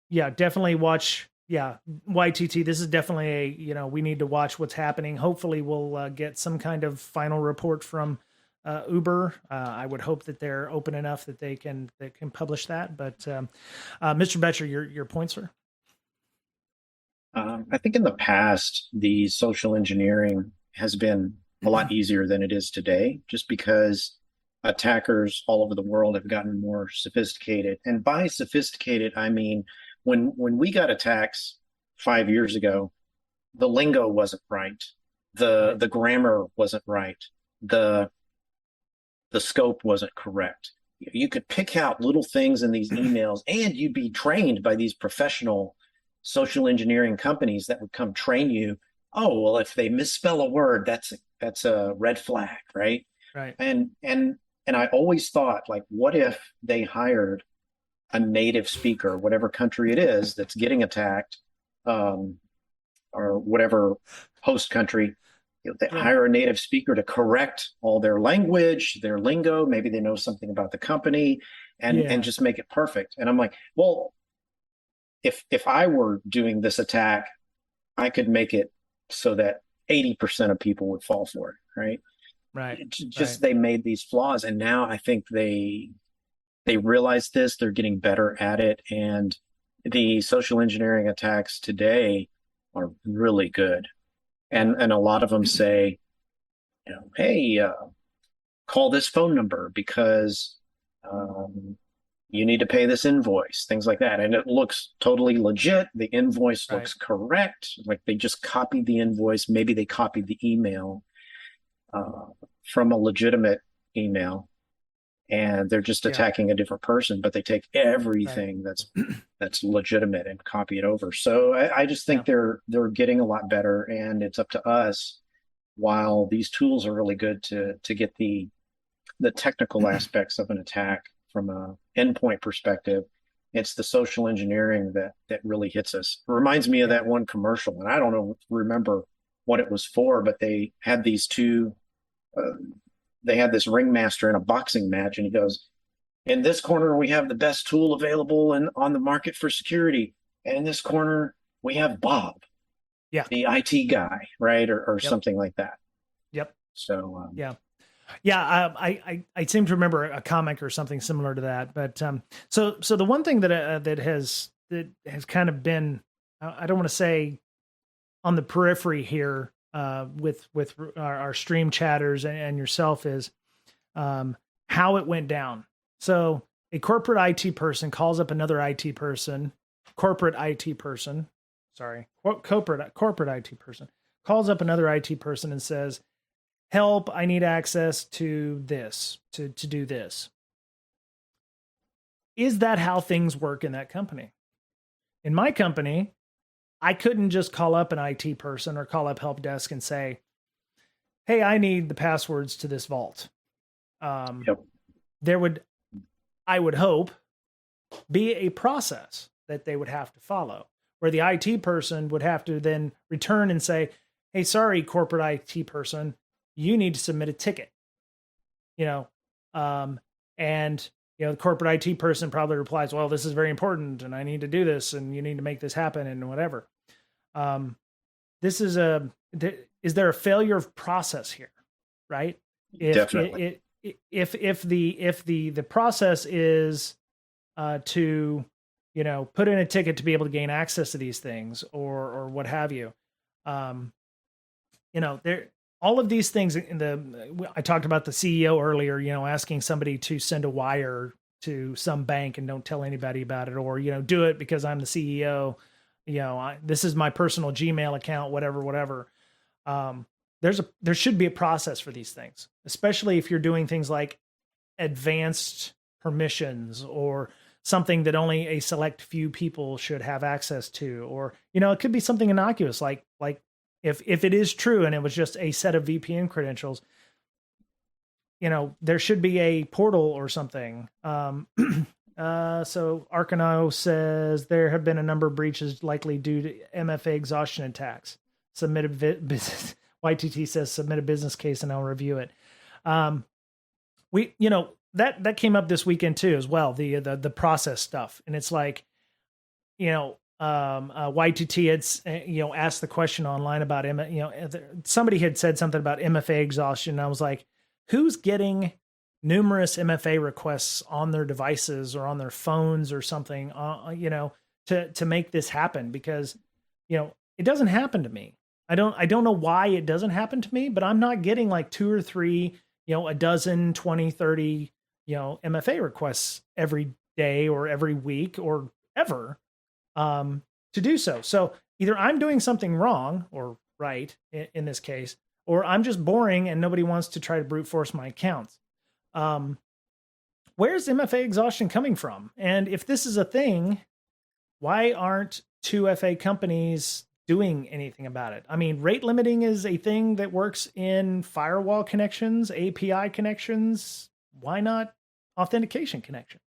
Speaker 1: yeah, definitely watch. Yeah, YTT. This is definitely we need to watch what's happening. Hopefully, we'll get some kind of final report from Uber. I would hope that they're open enough that they can publish that. But Mr. Betcher, your point, sir.
Speaker 2: I think in the past, the social engineering has been a lot easier than it is today, just because attackers all over the world have gotten more sophisticated. And by sophisticated, I mean when we got attacks 5 years ago, the lingo wasn't right, the grammar wasn't right, the the scope wasn't correct. You could pick out little things in these emails, and you'd be trained by these professional social engineering companies that would come train you. Oh, well, if they misspell a word, that's a red flag, right?
Speaker 1: Right.
Speaker 2: And I always thought, like, what if they hired a native speaker, whatever country it is that's getting attacked, um, or whatever host country, they
Speaker 1: Yeah.
Speaker 2: hire a native speaker to correct all their language, their lingo. Maybe they know something about the company, and
Speaker 1: Yeah.
Speaker 2: just make it perfect. And I'm like, well, if I were doing this attack, I could make it so that 80% of people would fall for it, right?
Speaker 1: Right. Right.
Speaker 2: Just they made these flaws, and now I think they realize this. They're getting better at it, and the social engineering attacks today are really good.
Speaker 1: Yeah.
Speaker 2: And a lot of them say, hey, call this phone number because um, you need to pay this invoice, things like that. And it looks totally legit. The invoice
Speaker 1: Right.
Speaker 2: looks correct. Like they just copied the invoice. Maybe they copied the email uh, from a legitimate email, and they're just
Speaker 1: Yeah.
Speaker 2: attacking a different person, but they take
Speaker 1: Right.
Speaker 2: everything that's legitimate and copy it over. So I just
Speaker 1: Yeah.
Speaker 2: think they're getting a lot better, and it's up to us. While these tools are really good to get the technical aspects of an attack from a endpoint perspective, it's the social engineering that really hits us. It reminds me of
Speaker 1: Yeah.
Speaker 2: that one commercial, and I don't remember what it was for, but they had these two. Uh, they had this ringmaster in a boxing match, and he goes, "In this corner, we have the best tool available and on the market for security, and in this corner, we have Bob,
Speaker 1: Yeah.
Speaker 2: the IT guy, right, or
Speaker 1: Yep.
Speaker 2: something like that."
Speaker 1: Yep.
Speaker 2: So
Speaker 1: Yeah. Yeah, I seem to remember a comic or something similar to that. But so the one thing that has kind of been, I don't want to say on the periphery here, with our stream chatters and yourself is how it went down. So a corporate IT person calls up another IT person, corporate IT person, sorry, corporate IT person calls up another IT person and says, help, I need access to this to do this. Is that how things work in that company? In my company, I couldn't just call up an IT person or call up help desk and say, hey, I need the passwords to this vault.
Speaker 2: yep.
Speaker 1: There would, I would hope, be a process that they would have to follow where the IT person would have to then return and say, hey, sorry, corporate IT person, you need to submit a ticket, you know, and the corporate IT person probably replies, well, this is very important and I need to do this and you need to make this happen and whatever. This is is there a failure of process here? Right. If
Speaker 2: Definitely.
Speaker 1: if the process is to put in a ticket to be able to gain access to these things or what have you, um, there all of these things I talked about the CEO earlier, asking somebody to send a wire to some bank and don't tell anybody about it, or, do it because I'm the CEO, this is my personal Gmail account, whatever. There should be a process for these things, especially if you're doing things like advanced permissions or something that only a select few people should have access to, or, you know, it could be something innocuous like if it is true and it was just a set of VPN credentials, you know, there should be a portal or something. So Arcano says there have been a number of breaches likely due to MFA exhaustion attacks. Business. YTT says submit a business case and I'll review it. We, you know, that came up this weekend too, as well. The process stuff. And it's like, you know, YTT had, you know, asked the question online about, you know, somebody had said something about MFA exhaustion. And I was like, who's getting numerous MFA requests on their devices or on their phones or something, you know, to make this happen? Because, you know, it doesn't happen to me. I don't know why it doesn't happen to me, but I'm not getting like 2 or 3, you know, a dozen, 20, 30, you know, MFA requests every day or every week or ever, to do so. So either I'm doing something wrong or right in this case, or I'm just boring and nobody wants to try to brute force my accounts. Where's MFA exhaustion coming from? And if this is a thing, why aren't 2FA companies doing anything about it? I mean, rate limiting is a thing that works in firewall connections, API connections. Why not authentication connections?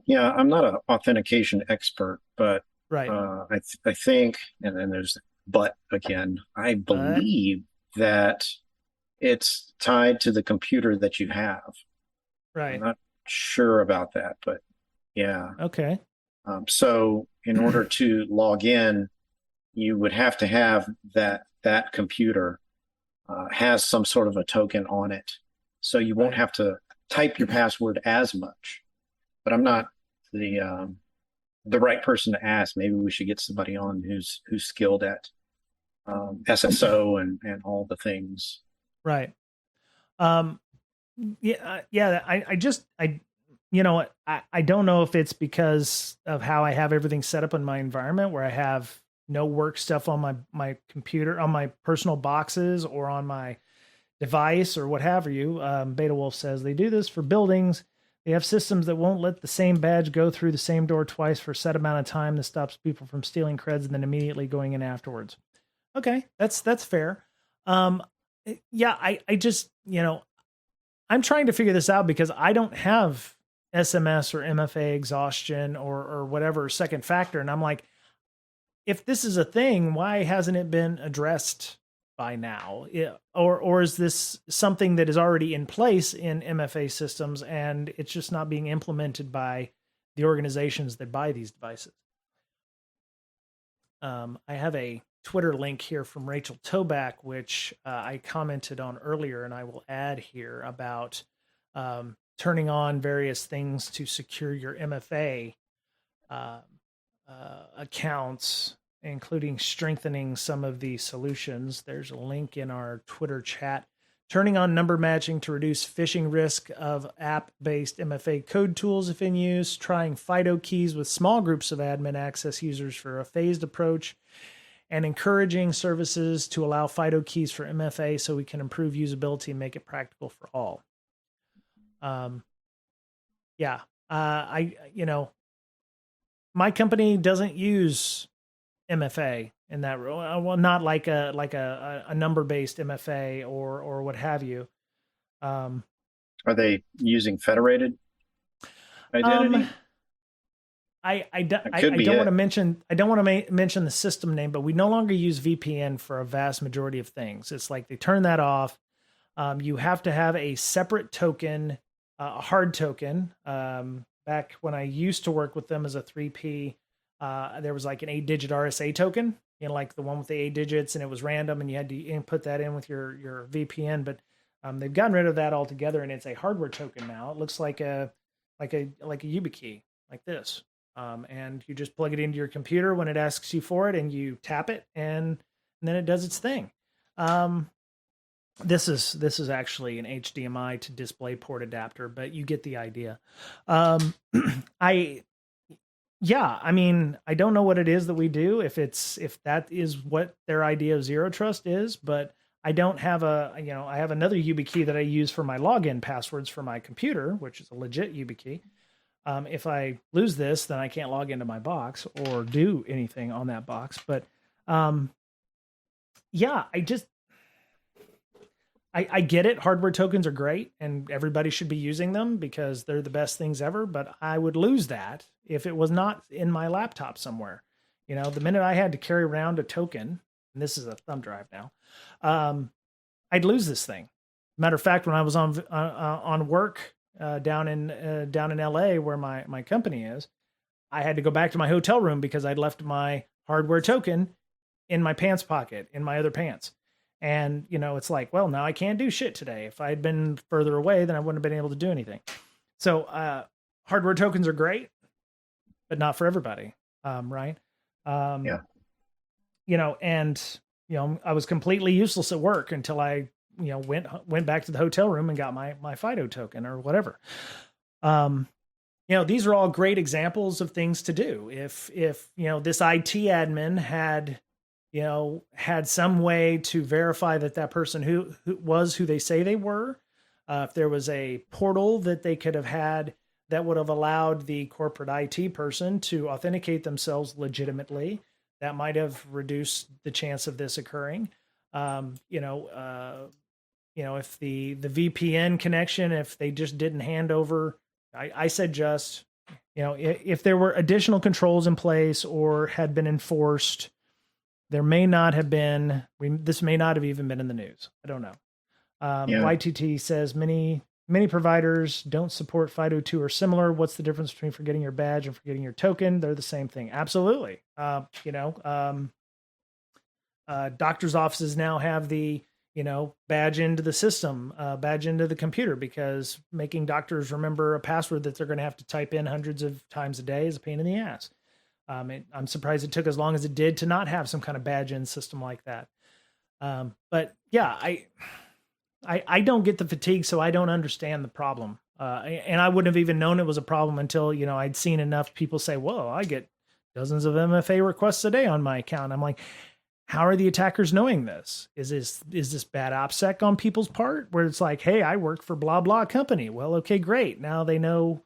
Speaker 2: Yeah, I'm not an authentication expert, but
Speaker 1: Right.
Speaker 2: I think, and then there's but again, I believe that it's tied to the computer that you have.
Speaker 1: Right.
Speaker 2: I'm not sure about that, but yeah.
Speaker 1: Okay.
Speaker 2: So in order to log in, you would have to have that computer has some sort of a token on it, so you won't have to type your password as much. But I'm not the right person to ask. Maybe we should get somebody on who's skilled at SSO and all the things.
Speaker 1: Right. Yeah. I you know, I don't know if it's because of how I have everything set up in my environment where I have no work stuff on my computer, on my personal boxes or on my device or what have you. Beta Wolf says they do this for buildings. They have systems that won't let the same badge go through the same door twice for a set amount of time. That stops people from stealing creds and then immediately going in afterwards. Okay, that's fair. Yeah, I just, you know, I'm trying to figure this out because I don't have SMS or MFA exhaustion or whatever second factor. And I'm like, if this is a thing, why hasn't it been addressed by now? Or is this something that is already in place in MFA systems and it's just not being implemented by the organizations that buy these devices? I have a Twitter link here from Rachel Toback, which I commented on earlier, and I will add here about turning on various things to secure your MFA accounts, including strengthening some of the solutions. There's a link in our Twitter chat. Turning on number matching to reduce phishing risk of app-based MFA code tools if in use. Trying FIDO keys with small groups of admin access users for a phased approach. And encouraging services to allow FIDO keys for MFA so we can improve usability and make it practical for all. Yeah, you know, my company doesn't use MFA in that role. Well, not like a number-based MFA or what have you.
Speaker 2: Are they using federated identity?
Speaker 1: I don't want to mention mention the system name, but we no longer use VPN for a vast majority of things. It's like they turn that off. You have to have a separate token, a hard token. Back when I used to work with them as a 3P, there was like an 8-digit RSA token, you know, like the one with the 8 digits, and it was random, and you had to input that in with your VPN. But they've gotten rid of that altogether, and it's a hardware token now. It looks like a YubiKey, like this. And you just plug it into your computer when it asks you for it, and you tap it, and then it does its thing. This is actually an HDMI to DisplayPort adapter, but you get the idea. I mean, I don't know what it is that we do, if that is what their idea of zero trust is, but I don't have I have another YubiKey that I use for my login passwords for my computer, which is a legit YubiKey. If I lose this, then I can't log into my box or do anything on that box. But yeah, I get it. Hardware tokens are great and everybody should be using them because they're the best things ever. But I would lose that if it was not in my laptop somewhere. The minute I had to carry around a token, and this is a thumb drive now, I'd lose this thing. Matter of fact, when I was on work down in LA where my company is, I had to go back to my hotel room because I'd left my hardware token in my pants pocket in my other pants. And, it's like, well, now I can't do shit today. If I had been further away, then I wouldn't have been able to do anything. So hardware tokens are great, but not for everybody. Right.
Speaker 2: Yeah.
Speaker 1: I was completely useless at work until I, went back to the hotel room and got my FIDO token or whatever. These are all great examples of things to do. If this IT admin had some way to verify that person who was who they say they were, if there was a portal that they could have had that would have allowed the corporate IT person to authenticate themselves legitimately, that might have reduced the chance of this occurring. If the VPN connection, if they just didn't hand over, I said just, if there were additional controls in place or had been enforced, there may not have been, this may not have even been in the news. I don't know. YTT says many providers don't support FIDO2 or similar. What's the difference between forgetting your badge and forgetting your token? They're the same thing. Absolutely. Doctors' offices now have the, badge into the system, badge into the computer, because making doctors remember a password that they're going to have to type in hundreds of times a day is a pain in the ass. I'm surprised it took as long as it did to not have some kind of badge in system like that. But yeah, I don't get the fatigue, so I don't understand the problem. And I wouldn't have even known it was a problem until, I'd seen enough people say, whoa, I get dozens of MFA requests a day on my account. I'm like, how are the attackers knowing this? Is this bad OPSEC on people's part where it's like, hey, I work for blah, blah company. Well, okay, great. Now they know,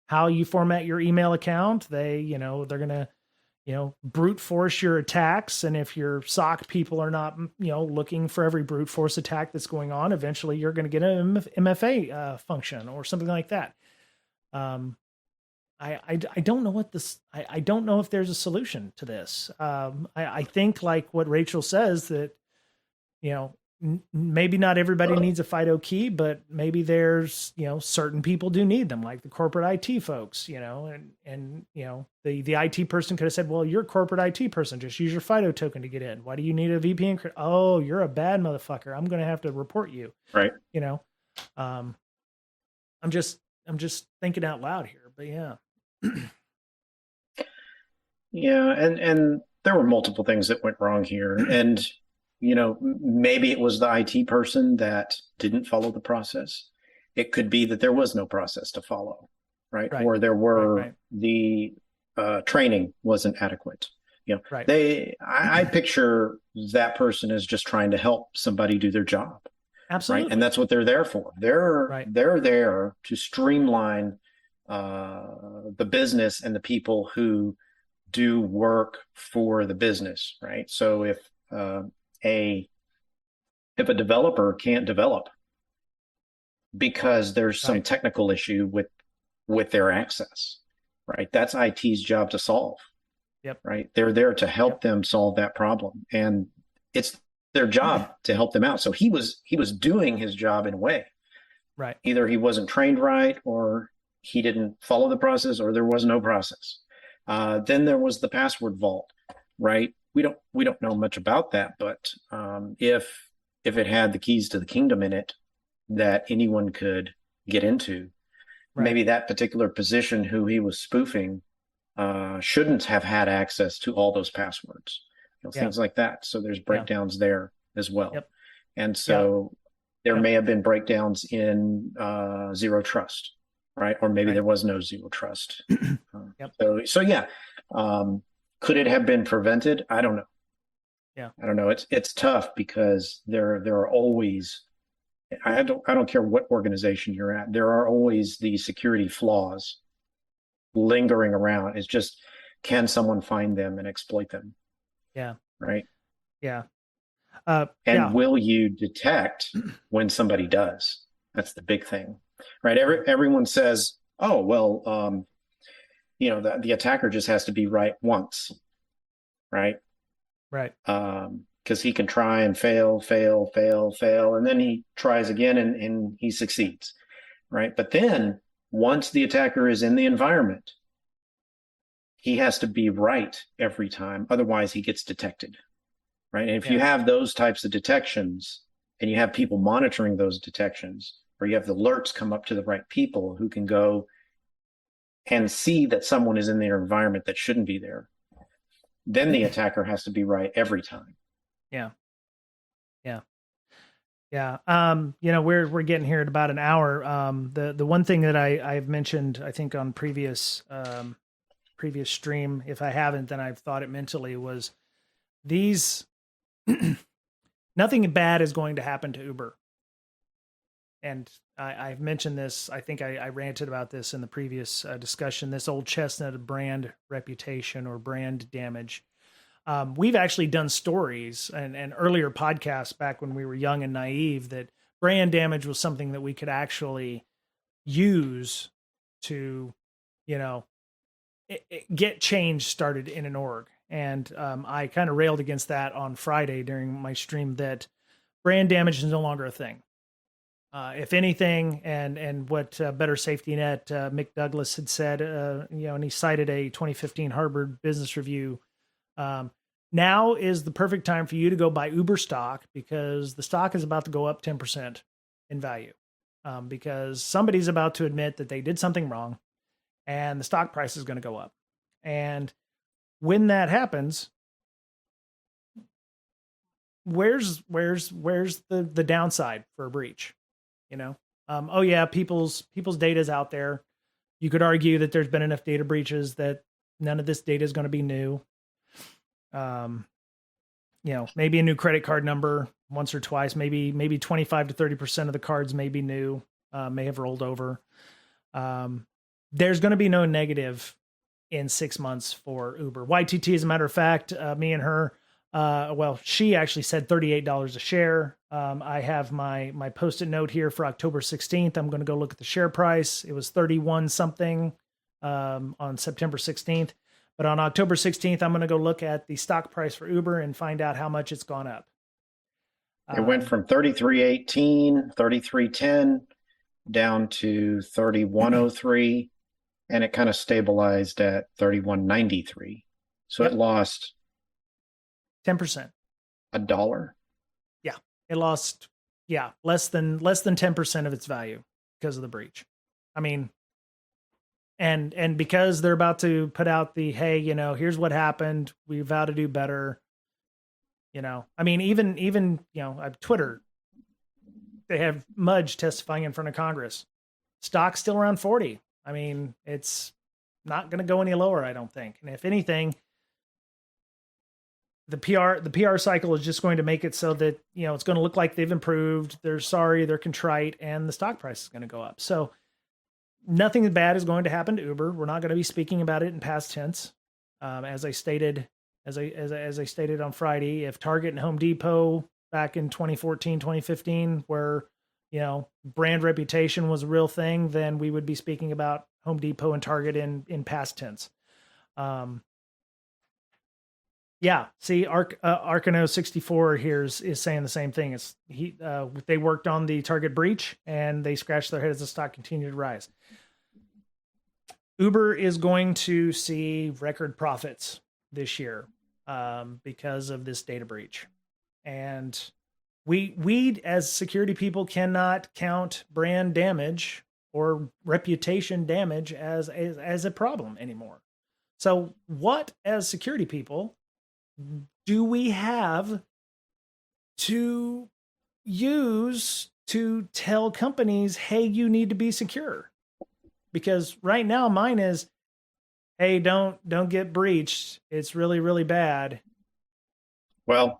Speaker 1: how you format your email account. They're going to, brute force your attacks. And if your SOC people are not, looking for every brute force attack that's going on, eventually you're going to get an MFA function or something like that. I don't know what this, I don't know if there's a solution to this. I think like what Rachel says that, maybe not everybody needs a FIDO key, but maybe there's, certain people do need them, like the corporate IT folks, and the IT person could have said, well, you're a corporate IT person, just use your FIDO token to get in. Why do you need a VPN? Oh, you're a bad motherfucker. I'm going to have to report you.
Speaker 2: Right.
Speaker 1: I'm just thinking out loud here, but yeah.
Speaker 2: Yeah. And there were multiple things that went wrong here. And, maybe it was the IT person that didn't follow the process. It could be that there was no process to follow, right? Or there were the training wasn't adequate. I picture that person as just trying to help somebody do their job.
Speaker 1: Absolutely.
Speaker 2: Right? And that's what they're there for. They're there to streamline the business and the people who do work for the business, right? So if a developer can't develop because there's some technical issue with their access, right? That's IT's job to solve.
Speaker 1: Yep.
Speaker 2: Right. They're there to help them solve that problem. And it's their job to help them out. So he was doing his job in a way.
Speaker 1: Right.
Speaker 2: Either he wasn't trained right, or he didn't follow the process, or there was no process. Then there was the password vault, right? We don't know much about that, but if it had the keys to the kingdom in it that anyone could get into, maybe that particular position who he was spoofing shouldn't have had access to all those passwords, things like that. So there's breakdowns there as well. Yep. And so there may have been breakdowns in zero trust, right? Or maybe there was no zero trust. So yeah. Could it have been prevented? I don't know.
Speaker 1: Yeah.
Speaker 2: I don't know. It's tough because there are always, I don't care what organization you're at. There are always these security flaws lingering around. It's just, can someone find them and exploit them?
Speaker 1: Yeah.
Speaker 2: Right.
Speaker 1: Yeah.
Speaker 2: And
Speaker 1: Yeah.
Speaker 2: will you detect when somebody does? That's the big thing, right?
Speaker 1: Yeah.
Speaker 2: Everyone says, oh, well, the attacker just has to be right once, right?
Speaker 1: Right.
Speaker 2: Because he can try and fail, fail, fail, fail, and then he tries again and he succeeds, right? But then once the attacker is in the environment, he has to be right every time. Otherwise, he gets detected, right? And if you
Speaker 1: Yeah.
Speaker 2: have those types of detections and you have people monitoring those detections, or you have the alerts come up to the right people who can go and see that someone is in their environment that shouldn't be there, then the attacker has to be right every time.
Speaker 1: Yeah. Yeah. Yeah. We're getting here at about an hour. The one thing that I've mentioned, I think on previous stream, if I haven't, then I've thought it mentally, was these, nothing bad is going to happen to Uber. And I've mentioned this, I think I ranted about this in the previous discussion, this old chestnut of brand reputation or brand damage. We've actually done stories and earlier podcasts back when we were young and naive that brand damage was something that we could actually use to, you know, get change started in an org. And I kind of railed against that on Friday during my stream that brand damage is no longer a thing. If anything, and what Better Safety Net Mick Douglas had said, and he cited a 2015 Harvard Business Review. Now is the perfect time for you to go buy Uber stock because the stock is about to go up 10% in value. Because somebody's about to admit that they did something wrong and the stock price is going to go up. And when that happens, where's the downside for a breach? Oh yeah, people's data is out there. You could argue that there's been enough data breaches that none of this data is going to be new. Maybe a new credit card number once or twice, maybe 25 to 30% of the cards may be new, may have rolled over. There's going to be no negative in 6 months for Uber. YTT, as a matter of fact, me and her, she actually said $38 a share. I have my post-it note here for October 16th. I'm going to go look at the share price. It was 31 something on September 16th. But on October 16th, I'm going to go look at the stock price for Uber and find out how much it's gone up.
Speaker 2: It went from 33.18, 33.10 down to 31.03, and it kind of stabilized at 31.93. So It lost
Speaker 1: 10%.
Speaker 2: $1.
Speaker 1: Yeah, it lost less than 10% of its value because of the breach. I mean, and because they're about to put out the, hey, here's what happened, we vow to do better. I mean, even Twitter, they have Mudge testifying in front of Congress. Stock's still around 40. I mean, it's not going to go any lower, I don't think. And if anything, the PR cycle is just going to make it so that, it's going to look like they've improved, they're sorry, they're contrite, and the stock price is going to go up. So nothing bad is going to happen to Uber. We're not going to be speaking about it in past tense. As I stated on Friday, if Target and Home Depot back in 2014, 2015, where, brand reputation was a real thing, then we would be speaking about Home Depot and Target in past tense. Yeah, see, Arcano 64 here is saying the same thing. They worked on the Target breach and they scratched their head as the stock continued to rise. Uber is going to see record profits this year because of this data breach, and we as security people cannot count brand damage or reputation damage as a problem anymore. So, what as security people do we have to use to tell companies, hey, you need to be secure? Because right now mine is, hey, don't get breached. It's really, really bad.
Speaker 2: Well,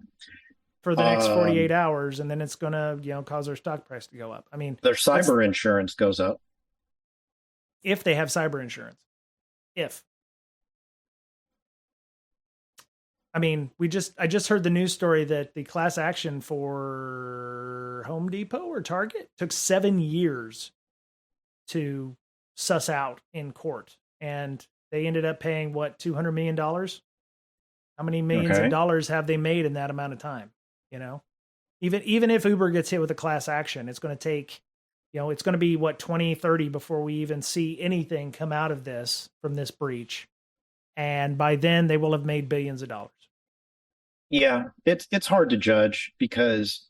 Speaker 1: for the next 48
Speaker 2: um,
Speaker 1: hours, and then it's going to, cause their stock price to go up. I mean,
Speaker 2: their
Speaker 1: that's
Speaker 2: cyber insurance goes up.
Speaker 1: if they have cyber insurance. If I mean, I just heard the news story that the class action for Home Depot or Target took 7 years to suss out in court, and they ended up paying what, $200 million. How many millions of
Speaker 2: Okay.
Speaker 1: dollars have they made in that amount of time? You know, even if Uber gets hit with a class action, it's going to take, it's going to be what, 2030 before we even see anything come out of this from this breach, and by then they will have made billions of dollars.
Speaker 2: Yeah, it's hard to judge because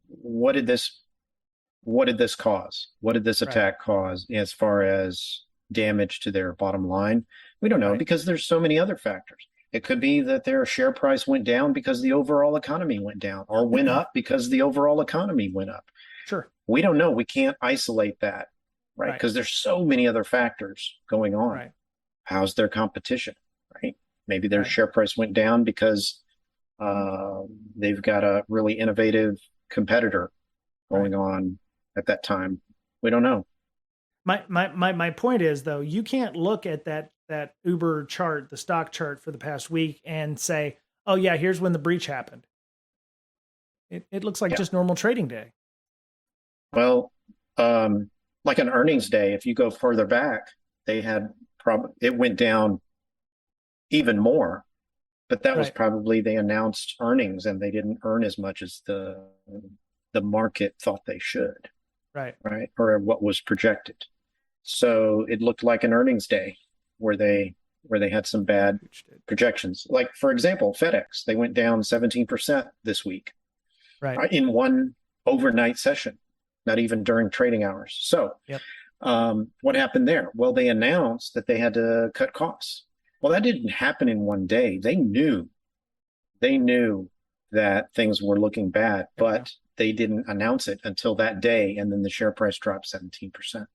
Speaker 2: what did this cause? What did this
Speaker 1: Right.
Speaker 2: attack cause as far as damage to their bottom line? We don't know
Speaker 1: Right.
Speaker 2: because there's so many other factors. It could be that their share price went down because the overall economy went down, or went up because the overall economy went up.
Speaker 1: Sure.
Speaker 2: We don't know. We can't isolate that, right?
Speaker 1: Right.
Speaker 2: Because there's so many other factors going on.
Speaker 1: Right.
Speaker 2: How's their competition, right? Maybe their
Speaker 1: Right.
Speaker 2: share price went down because uh, they've got a really innovative competitor
Speaker 1: Right.
Speaker 2: going on at that time. We don't know.
Speaker 1: My point is, though, you can't look at that Uber chart, the stock chart for the past week, and say, "Oh yeah, here's when the breach happened." It looks like
Speaker 2: Yeah.
Speaker 1: just normal trading day.
Speaker 2: Well, like an earnings day, if you go further back, they had it went down even more, but that was
Speaker 1: Right.
Speaker 2: probably they announced earnings and they didn't earn as much as the market thought they should,
Speaker 1: Right.
Speaker 2: right? Or what was projected. So it looked like an earnings day where they had some bad projections. Like for example, FedEx, they went down 17% this week
Speaker 1: Right.
Speaker 2: in one overnight session, not even during trading hours. So
Speaker 1: Yep.
Speaker 2: what happened there? Well, they announced that they had to cut costs. Well, that didn't happen in one day. They knew that things were looking bad,
Speaker 1: Yeah.
Speaker 2: but they didn't announce it until that day, and then the share price dropped 17%.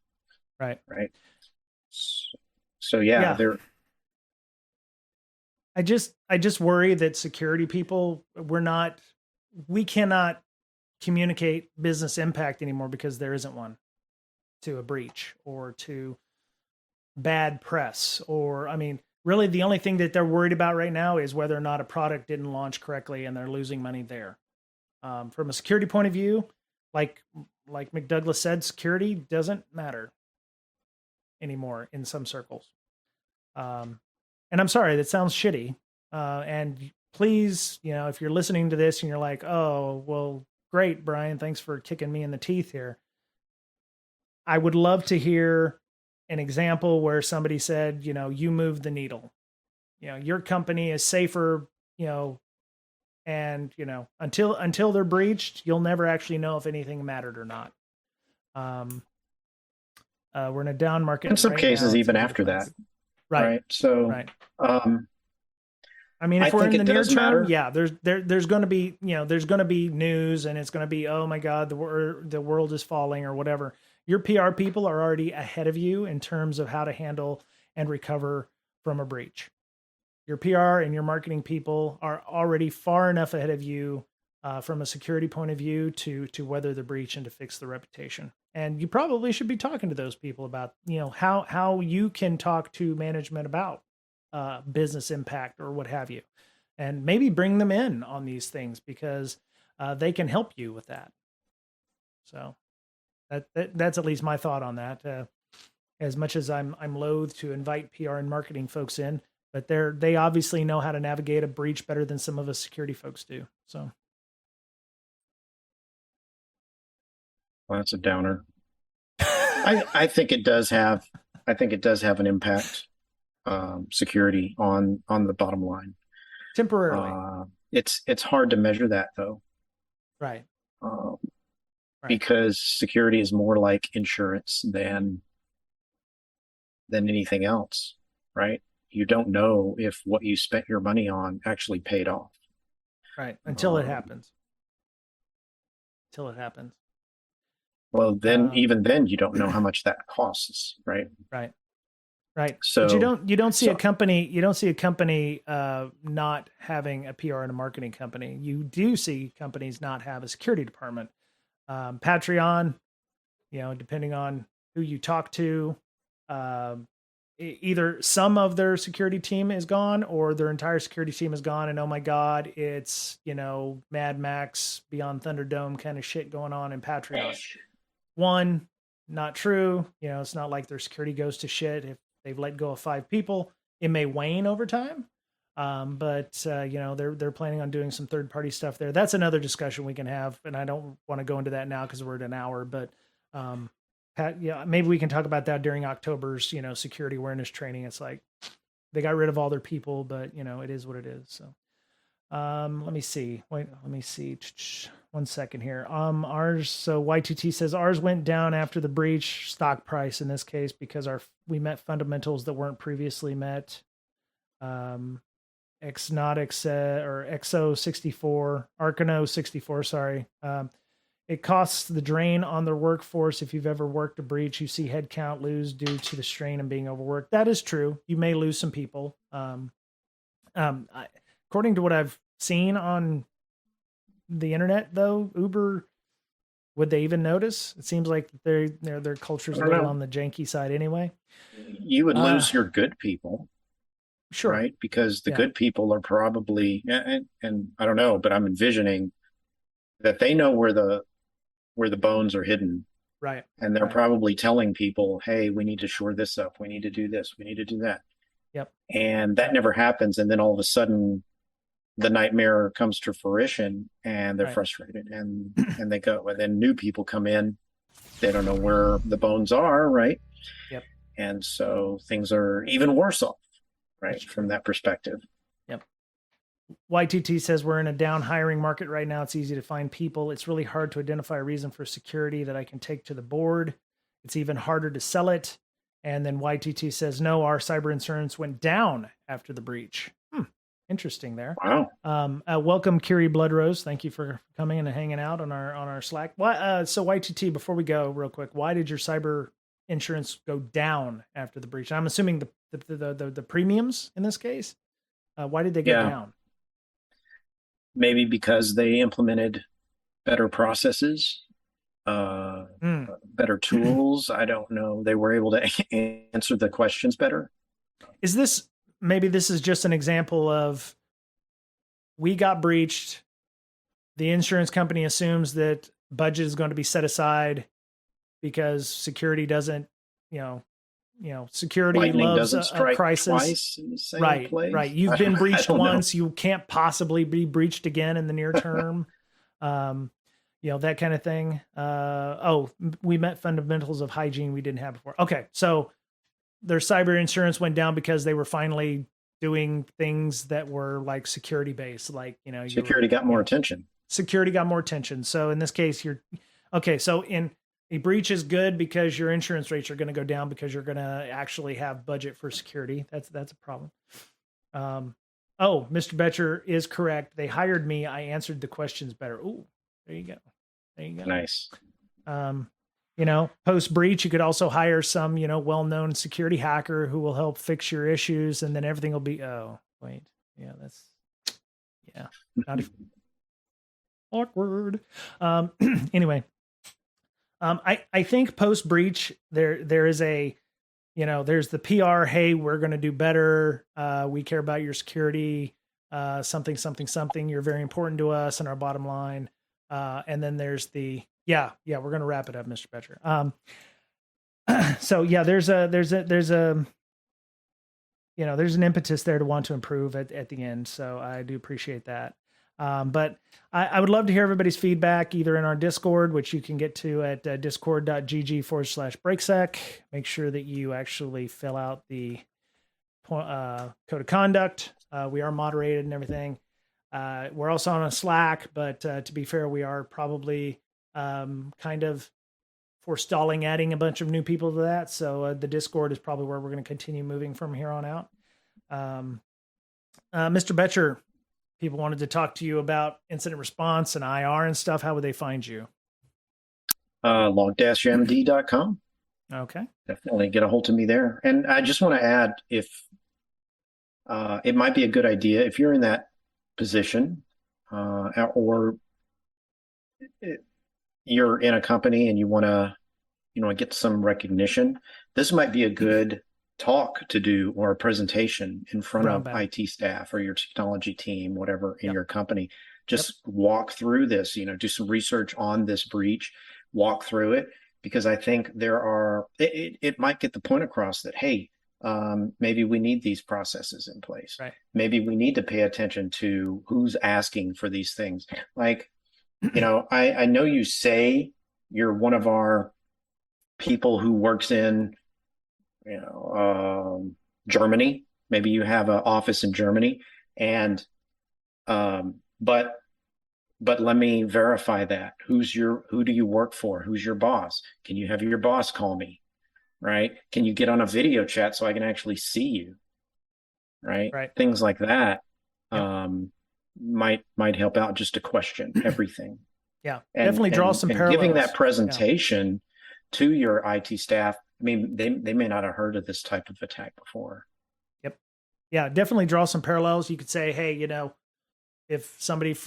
Speaker 1: Right.
Speaker 2: Right. So yeah,
Speaker 1: Yeah.
Speaker 2: they're
Speaker 1: I just worry that security people, we cannot communicate business impact anymore because there isn't one to a breach or to bad press. Or, I mean, really the only thing that they're worried about right now is whether or not a product didn't launch correctly and they're losing money there. From a security point of view, like McDouglas said, security doesn't matter anymore in some circles. Um, and I'm sorry, that sounds shitty. And please, if you're listening to this and you're like, oh, well, great, Brian, thanks for kicking me in the teeth here. I would love to hear an example where somebody said, you moved the needle. Your company is safer, and until they're breached, you'll never actually know if anything mattered or not. We're in a down market
Speaker 2: in some
Speaker 1: right now.
Speaker 2: cases
Speaker 1: It's
Speaker 2: even
Speaker 1: easy to
Speaker 2: after
Speaker 1: find.
Speaker 2: that,
Speaker 1: Right.
Speaker 2: right? So
Speaker 1: Right.
Speaker 2: um,
Speaker 1: I mean,
Speaker 2: I
Speaker 1: if we're
Speaker 2: think
Speaker 1: in the
Speaker 2: it
Speaker 1: near
Speaker 2: does
Speaker 1: term,
Speaker 2: matter.
Speaker 1: yeah, there's going to be, there's going to be news, and it's going to be, oh my God, the world is falling or whatever. Your PR people are already ahead of you in terms of how to handle and recover from a breach. Your PR and your marketing people are already far enough ahead of you from a security point of view to weather the breach and to fix the reputation. And you probably should be talking to those people about, how you can talk to management about business impact or what have you, and maybe bring them in on these things because they can help you with that. So that's at least my thought on that. As much as I'm loath to invite PR and marketing folks in, but they obviously know how to navigate a breach better than some of us security folks do. So
Speaker 2: Well, that's a downer. I think it does have an impact, security on the bottom line.
Speaker 1: temporarily.
Speaker 2: It's hard to measure that though,
Speaker 1: Right.
Speaker 2: um,
Speaker 1: Right.
Speaker 2: because security is more like insurance than anything else, right? You don't know if what you spent your money on actually paid off.
Speaker 1: Right. Until it
Speaker 2: Um,
Speaker 1: happens. Until it happens.
Speaker 2: well, then
Speaker 1: Um,
Speaker 2: even then you don't know how much that costs, right?
Speaker 1: right. Right. But
Speaker 2: So,
Speaker 1: you don't see a
Speaker 2: so
Speaker 1: company not having a PR and a marketing company. You do see companies not have a security department. Patreon, depending on who you talk to, um, either some of their security team is gone or their entire security team is gone. And oh my God, it's, Mad Max Beyond Thunderdome kind of shit going on in Patreon. One, not true. It's not like their security goes to shit if they've let go of 5 people. It may wane over time. But they're planning on doing some third party stuff there. That's another discussion we can have, and I don't want to go into that now because we're at an hour. But maybe we can talk about that during October's security awareness training. It's like they got rid of all their people, but it is what it is. So let me see. Wait, let me see. 1 second here. Ours. So Y2T says ours went down after the breach stock price in this case because we met fundamentals that weren't previously met. Exotics or XO64, Arcano 64, sorry. It costs the drain on their workforce. If you've ever worked a breach, you see headcount lose due to the strain and being overworked. That is true. You may lose some people. According to what I've seen on the internet, though, Uber, would they even notice? It seems like their culture's a little on the janky side anyway.
Speaker 2: You would lose your good people.
Speaker 1: Sure.
Speaker 2: Right? Because the good people are probably, and I don't know, but I'm envisioning that they know where the bones are hidden.
Speaker 1: Right.
Speaker 2: And they're probably telling people, hey, we need to shore this up. We need to do this. We need to do that.
Speaker 1: Yep.
Speaker 2: And that never happens. And then all of a sudden the nightmare comes to fruition and they're frustrated and they go, and then new people come in. They don't know where the bones are. Right.
Speaker 1: Yep.
Speaker 2: And so things are even worse off. Right, from that perspective.
Speaker 1: Yep. YTT says we're in a down hiring market right now. It's easy to find people. It's really hard to identify a reason for security that I can take to the board. It's even harder to sell it. And then YTT says, no, our cyber insurance went down after the breach. Interesting there.
Speaker 2: Wow.
Speaker 1: Welcome, Kiri Bloodrose. Thank you for coming and hanging out on our Slack. So YTT, before we go real quick, why did your cyber insurance go down after the breach? I'm assuming the premiums in this case. Why did they go down?
Speaker 2: Maybe because they implemented better processes, better tools. I don't know. They were able to answer the questions better. Maybe
Speaker 1: this is just an example of we got breached. The insurance company assumes that budget is going to be set aside because security doesn't, security
Speaker 2: Lightning
Speaker 1: loves a crisis.
Speaker 2: Twice in the same place.
Speaker 1: Right. You've been breached once. You can't possibly be breached again in the near term. That kind of thing. We met fundamentals of hygiene we didn't have before. Okay. So their cyber insurance went down because they were finally doing things that were like security based, like,
Speaker 2: security got more attention.
Speaker 1: Security got more attention. So in this case, so in a breach is good because your insurance rates are going to go down because you're going to actually have budget for security. That's a problem. Mr. Betcher is correct. They hired me. I answered the questions better. Ooh, there you go.
Speaker 2: Nice.
Speaker 1: Post breach, you could also hire some, well-known security hacker who will help fix your issues, and then everything will be, not awkward. Anyway. I think post breach there is there's the PR. Hey, we're going to do better. We care about your security. Something. You're very important to us and our bottom line. And then there's the we're going to wrap it up, Mr. Betcher. There's an impetus there to want to improve at the end. So I do appreciate that. But I would love to hear everybody's feedback either in our Discord, which you can get to at discord.gg/breaksec. Make sure that you actually fill out the code of conduct. We are moderated and everything. We're also on a Slack, but to be fair, we are probably kind of forestalling adding a bunch of new people to that. So the Discord is probably where we're going to continue moving from here on out. Mr. Betcher, people wanted to talk to you about incident response and IR and stuff. How would they find you?
Speaker 2: Log-md.com.
Speaker 1: Okay.
Speaker 2: Definitely get a hold of me there. And I just want to add, if it might be a good idea if you're in that position, or you're in a company and you want to get some recognition. This might be a good talk to do, or a presentation in front
Speaker 1: Brown
Speaker 2: of
Speaker 1: bag.
Speaker 2: IT staff or your technology team, whatever in
Speaker 1: Yep.
Speaker 2: your company.
Speaker 1: Yep.
Speaker 2: Just walk through this, do some research on this breach, walk through it, because I think it might get the point across that, hey, maybe we need these processes in place.
Speaker 1: Right.
Speaker 2: Maybe we need to pay attention to who's asking for these things. Like, I know you say you're one of our people who works in, Germany. Maybe you have an office in Germany, and but let me verify that. Who do you work for? Who's your boss? Can you have your boss call me? Right? Can you get on a video chat so I can actually see you? Right?
Speaker 1: Right.
Speaker 2: Things like that
Speaker 1: Yep.
Speaker 2: might help out, just to question everything.
Speaker 1: Yeah.
Speaker 2: And
Speaker 1: Definitely draw some
Speaker 2: and
Speaker 1: parallels.
Speaker 2: giving that
Speaker 1: Yeah.
Speaker 2: presentation to your IT staff. I mean, they may not have heard of this type of attack before.
Speaker 1: Yep. Yeah. Definitely draw some parallels. You could say, hey, if somebody if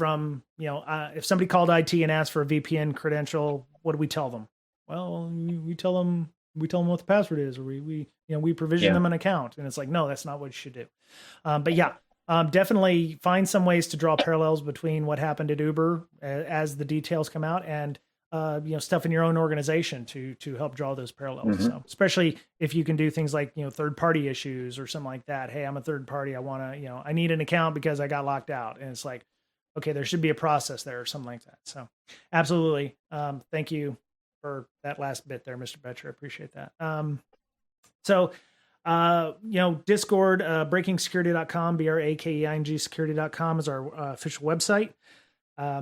Speaker 1: somebody called IT and asked for a VPN credential, what do we tell them? Well, we tell them what the password is, or we provision them an account. And it's like, no, that's not what you should do. But yeah, definitely find some ways to draw parallels between what happened at Uber as the details come out, and stuff in your own organization to help draw those parallels.
Speaker 2: Mm-hmm.
Speaker 1: So especially if you can do things like third party issues or something like that. Hey, I'm a third party. I want to I need an account because I got locked out, and it's like, okay, there should be a process there or something like that. So absolutely, thank you for that last bit there, Mr. Betcher. I appreciate that. Discord, breakingsecurity.com, BRAKEING security.com is our official website.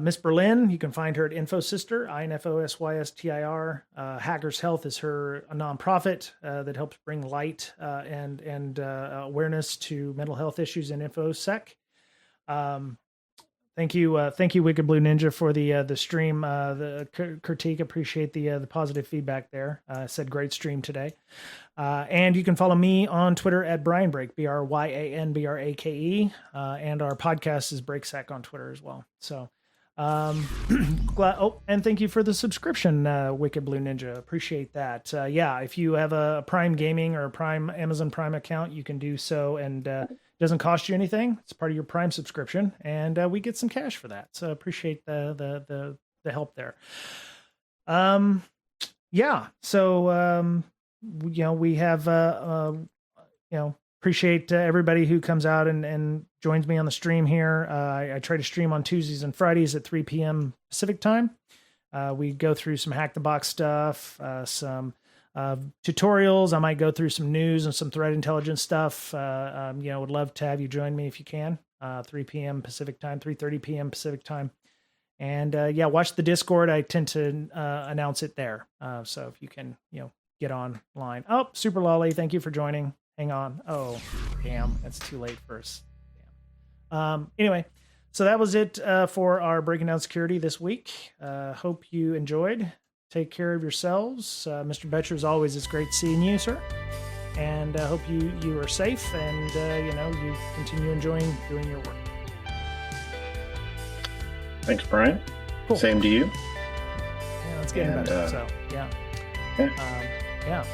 Speaker 1: Miss Berlin, you can find her at InfoSyster, INFOSYSTIR. Hackers Health is her nonprofit that helps bring light and awareness to mental health issues in InfoSec. Thank you, Wicked Blue Ninja, for the stream, the critique. Appreciate the positive feedback there. Said great stream today. And you can follow me on Twitter at Brian Break, BRYANBRAKE, and our podcast is BreakSec on Twitter as well. So, and thank you for the subscription, Wicked Blue Ninja. Appreciate that. If you have a Prime Gaming or a Amazon Prime account, you can do so, and it doesn't cost you anything. It's part of your Prime subscription, and we get some cash for that. So appreciate the help there. We have appreciate everybody who comes out and joins me on the stream here. I try to stream on Tuesdays and Fridays at 3 p.m. Pacific time. We go through some Hack the Box stuff, some tutorials. I might go through some news and some threat intelligence stuff. Would love to have you join me if you can. 3 p.m. Pacific time, 3:30 p.m. Pacific time. And watch the Discord. I tend to announce it there. So if you can, get online. Oh, Super Lolly, thank you for joining. Hang on. Oh, damn. That's too late for us. Damn. Anyway, so that was it for our Breaking Down Security this week. Hope you enjoyed. Take care of yourselves. Mr. Betcher, as always, it's great seeing you, sir. And I hope you are safe and, you continue enjoying doing your work.
Speaker 2: Thanks, Brian.
Speaker 1: Cool.
Speaker 2: Same to you.
Speaker 1: Yeah, it's getting better. So, yeah.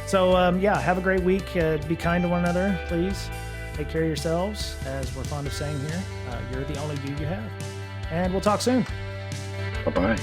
Speaker 1: So, have a great week. Be kind to one another, please. Take care of yourselves. As we're fond of saying here, you're the only you have. And we'll talk soon.
Speaker 2: Bye-bye.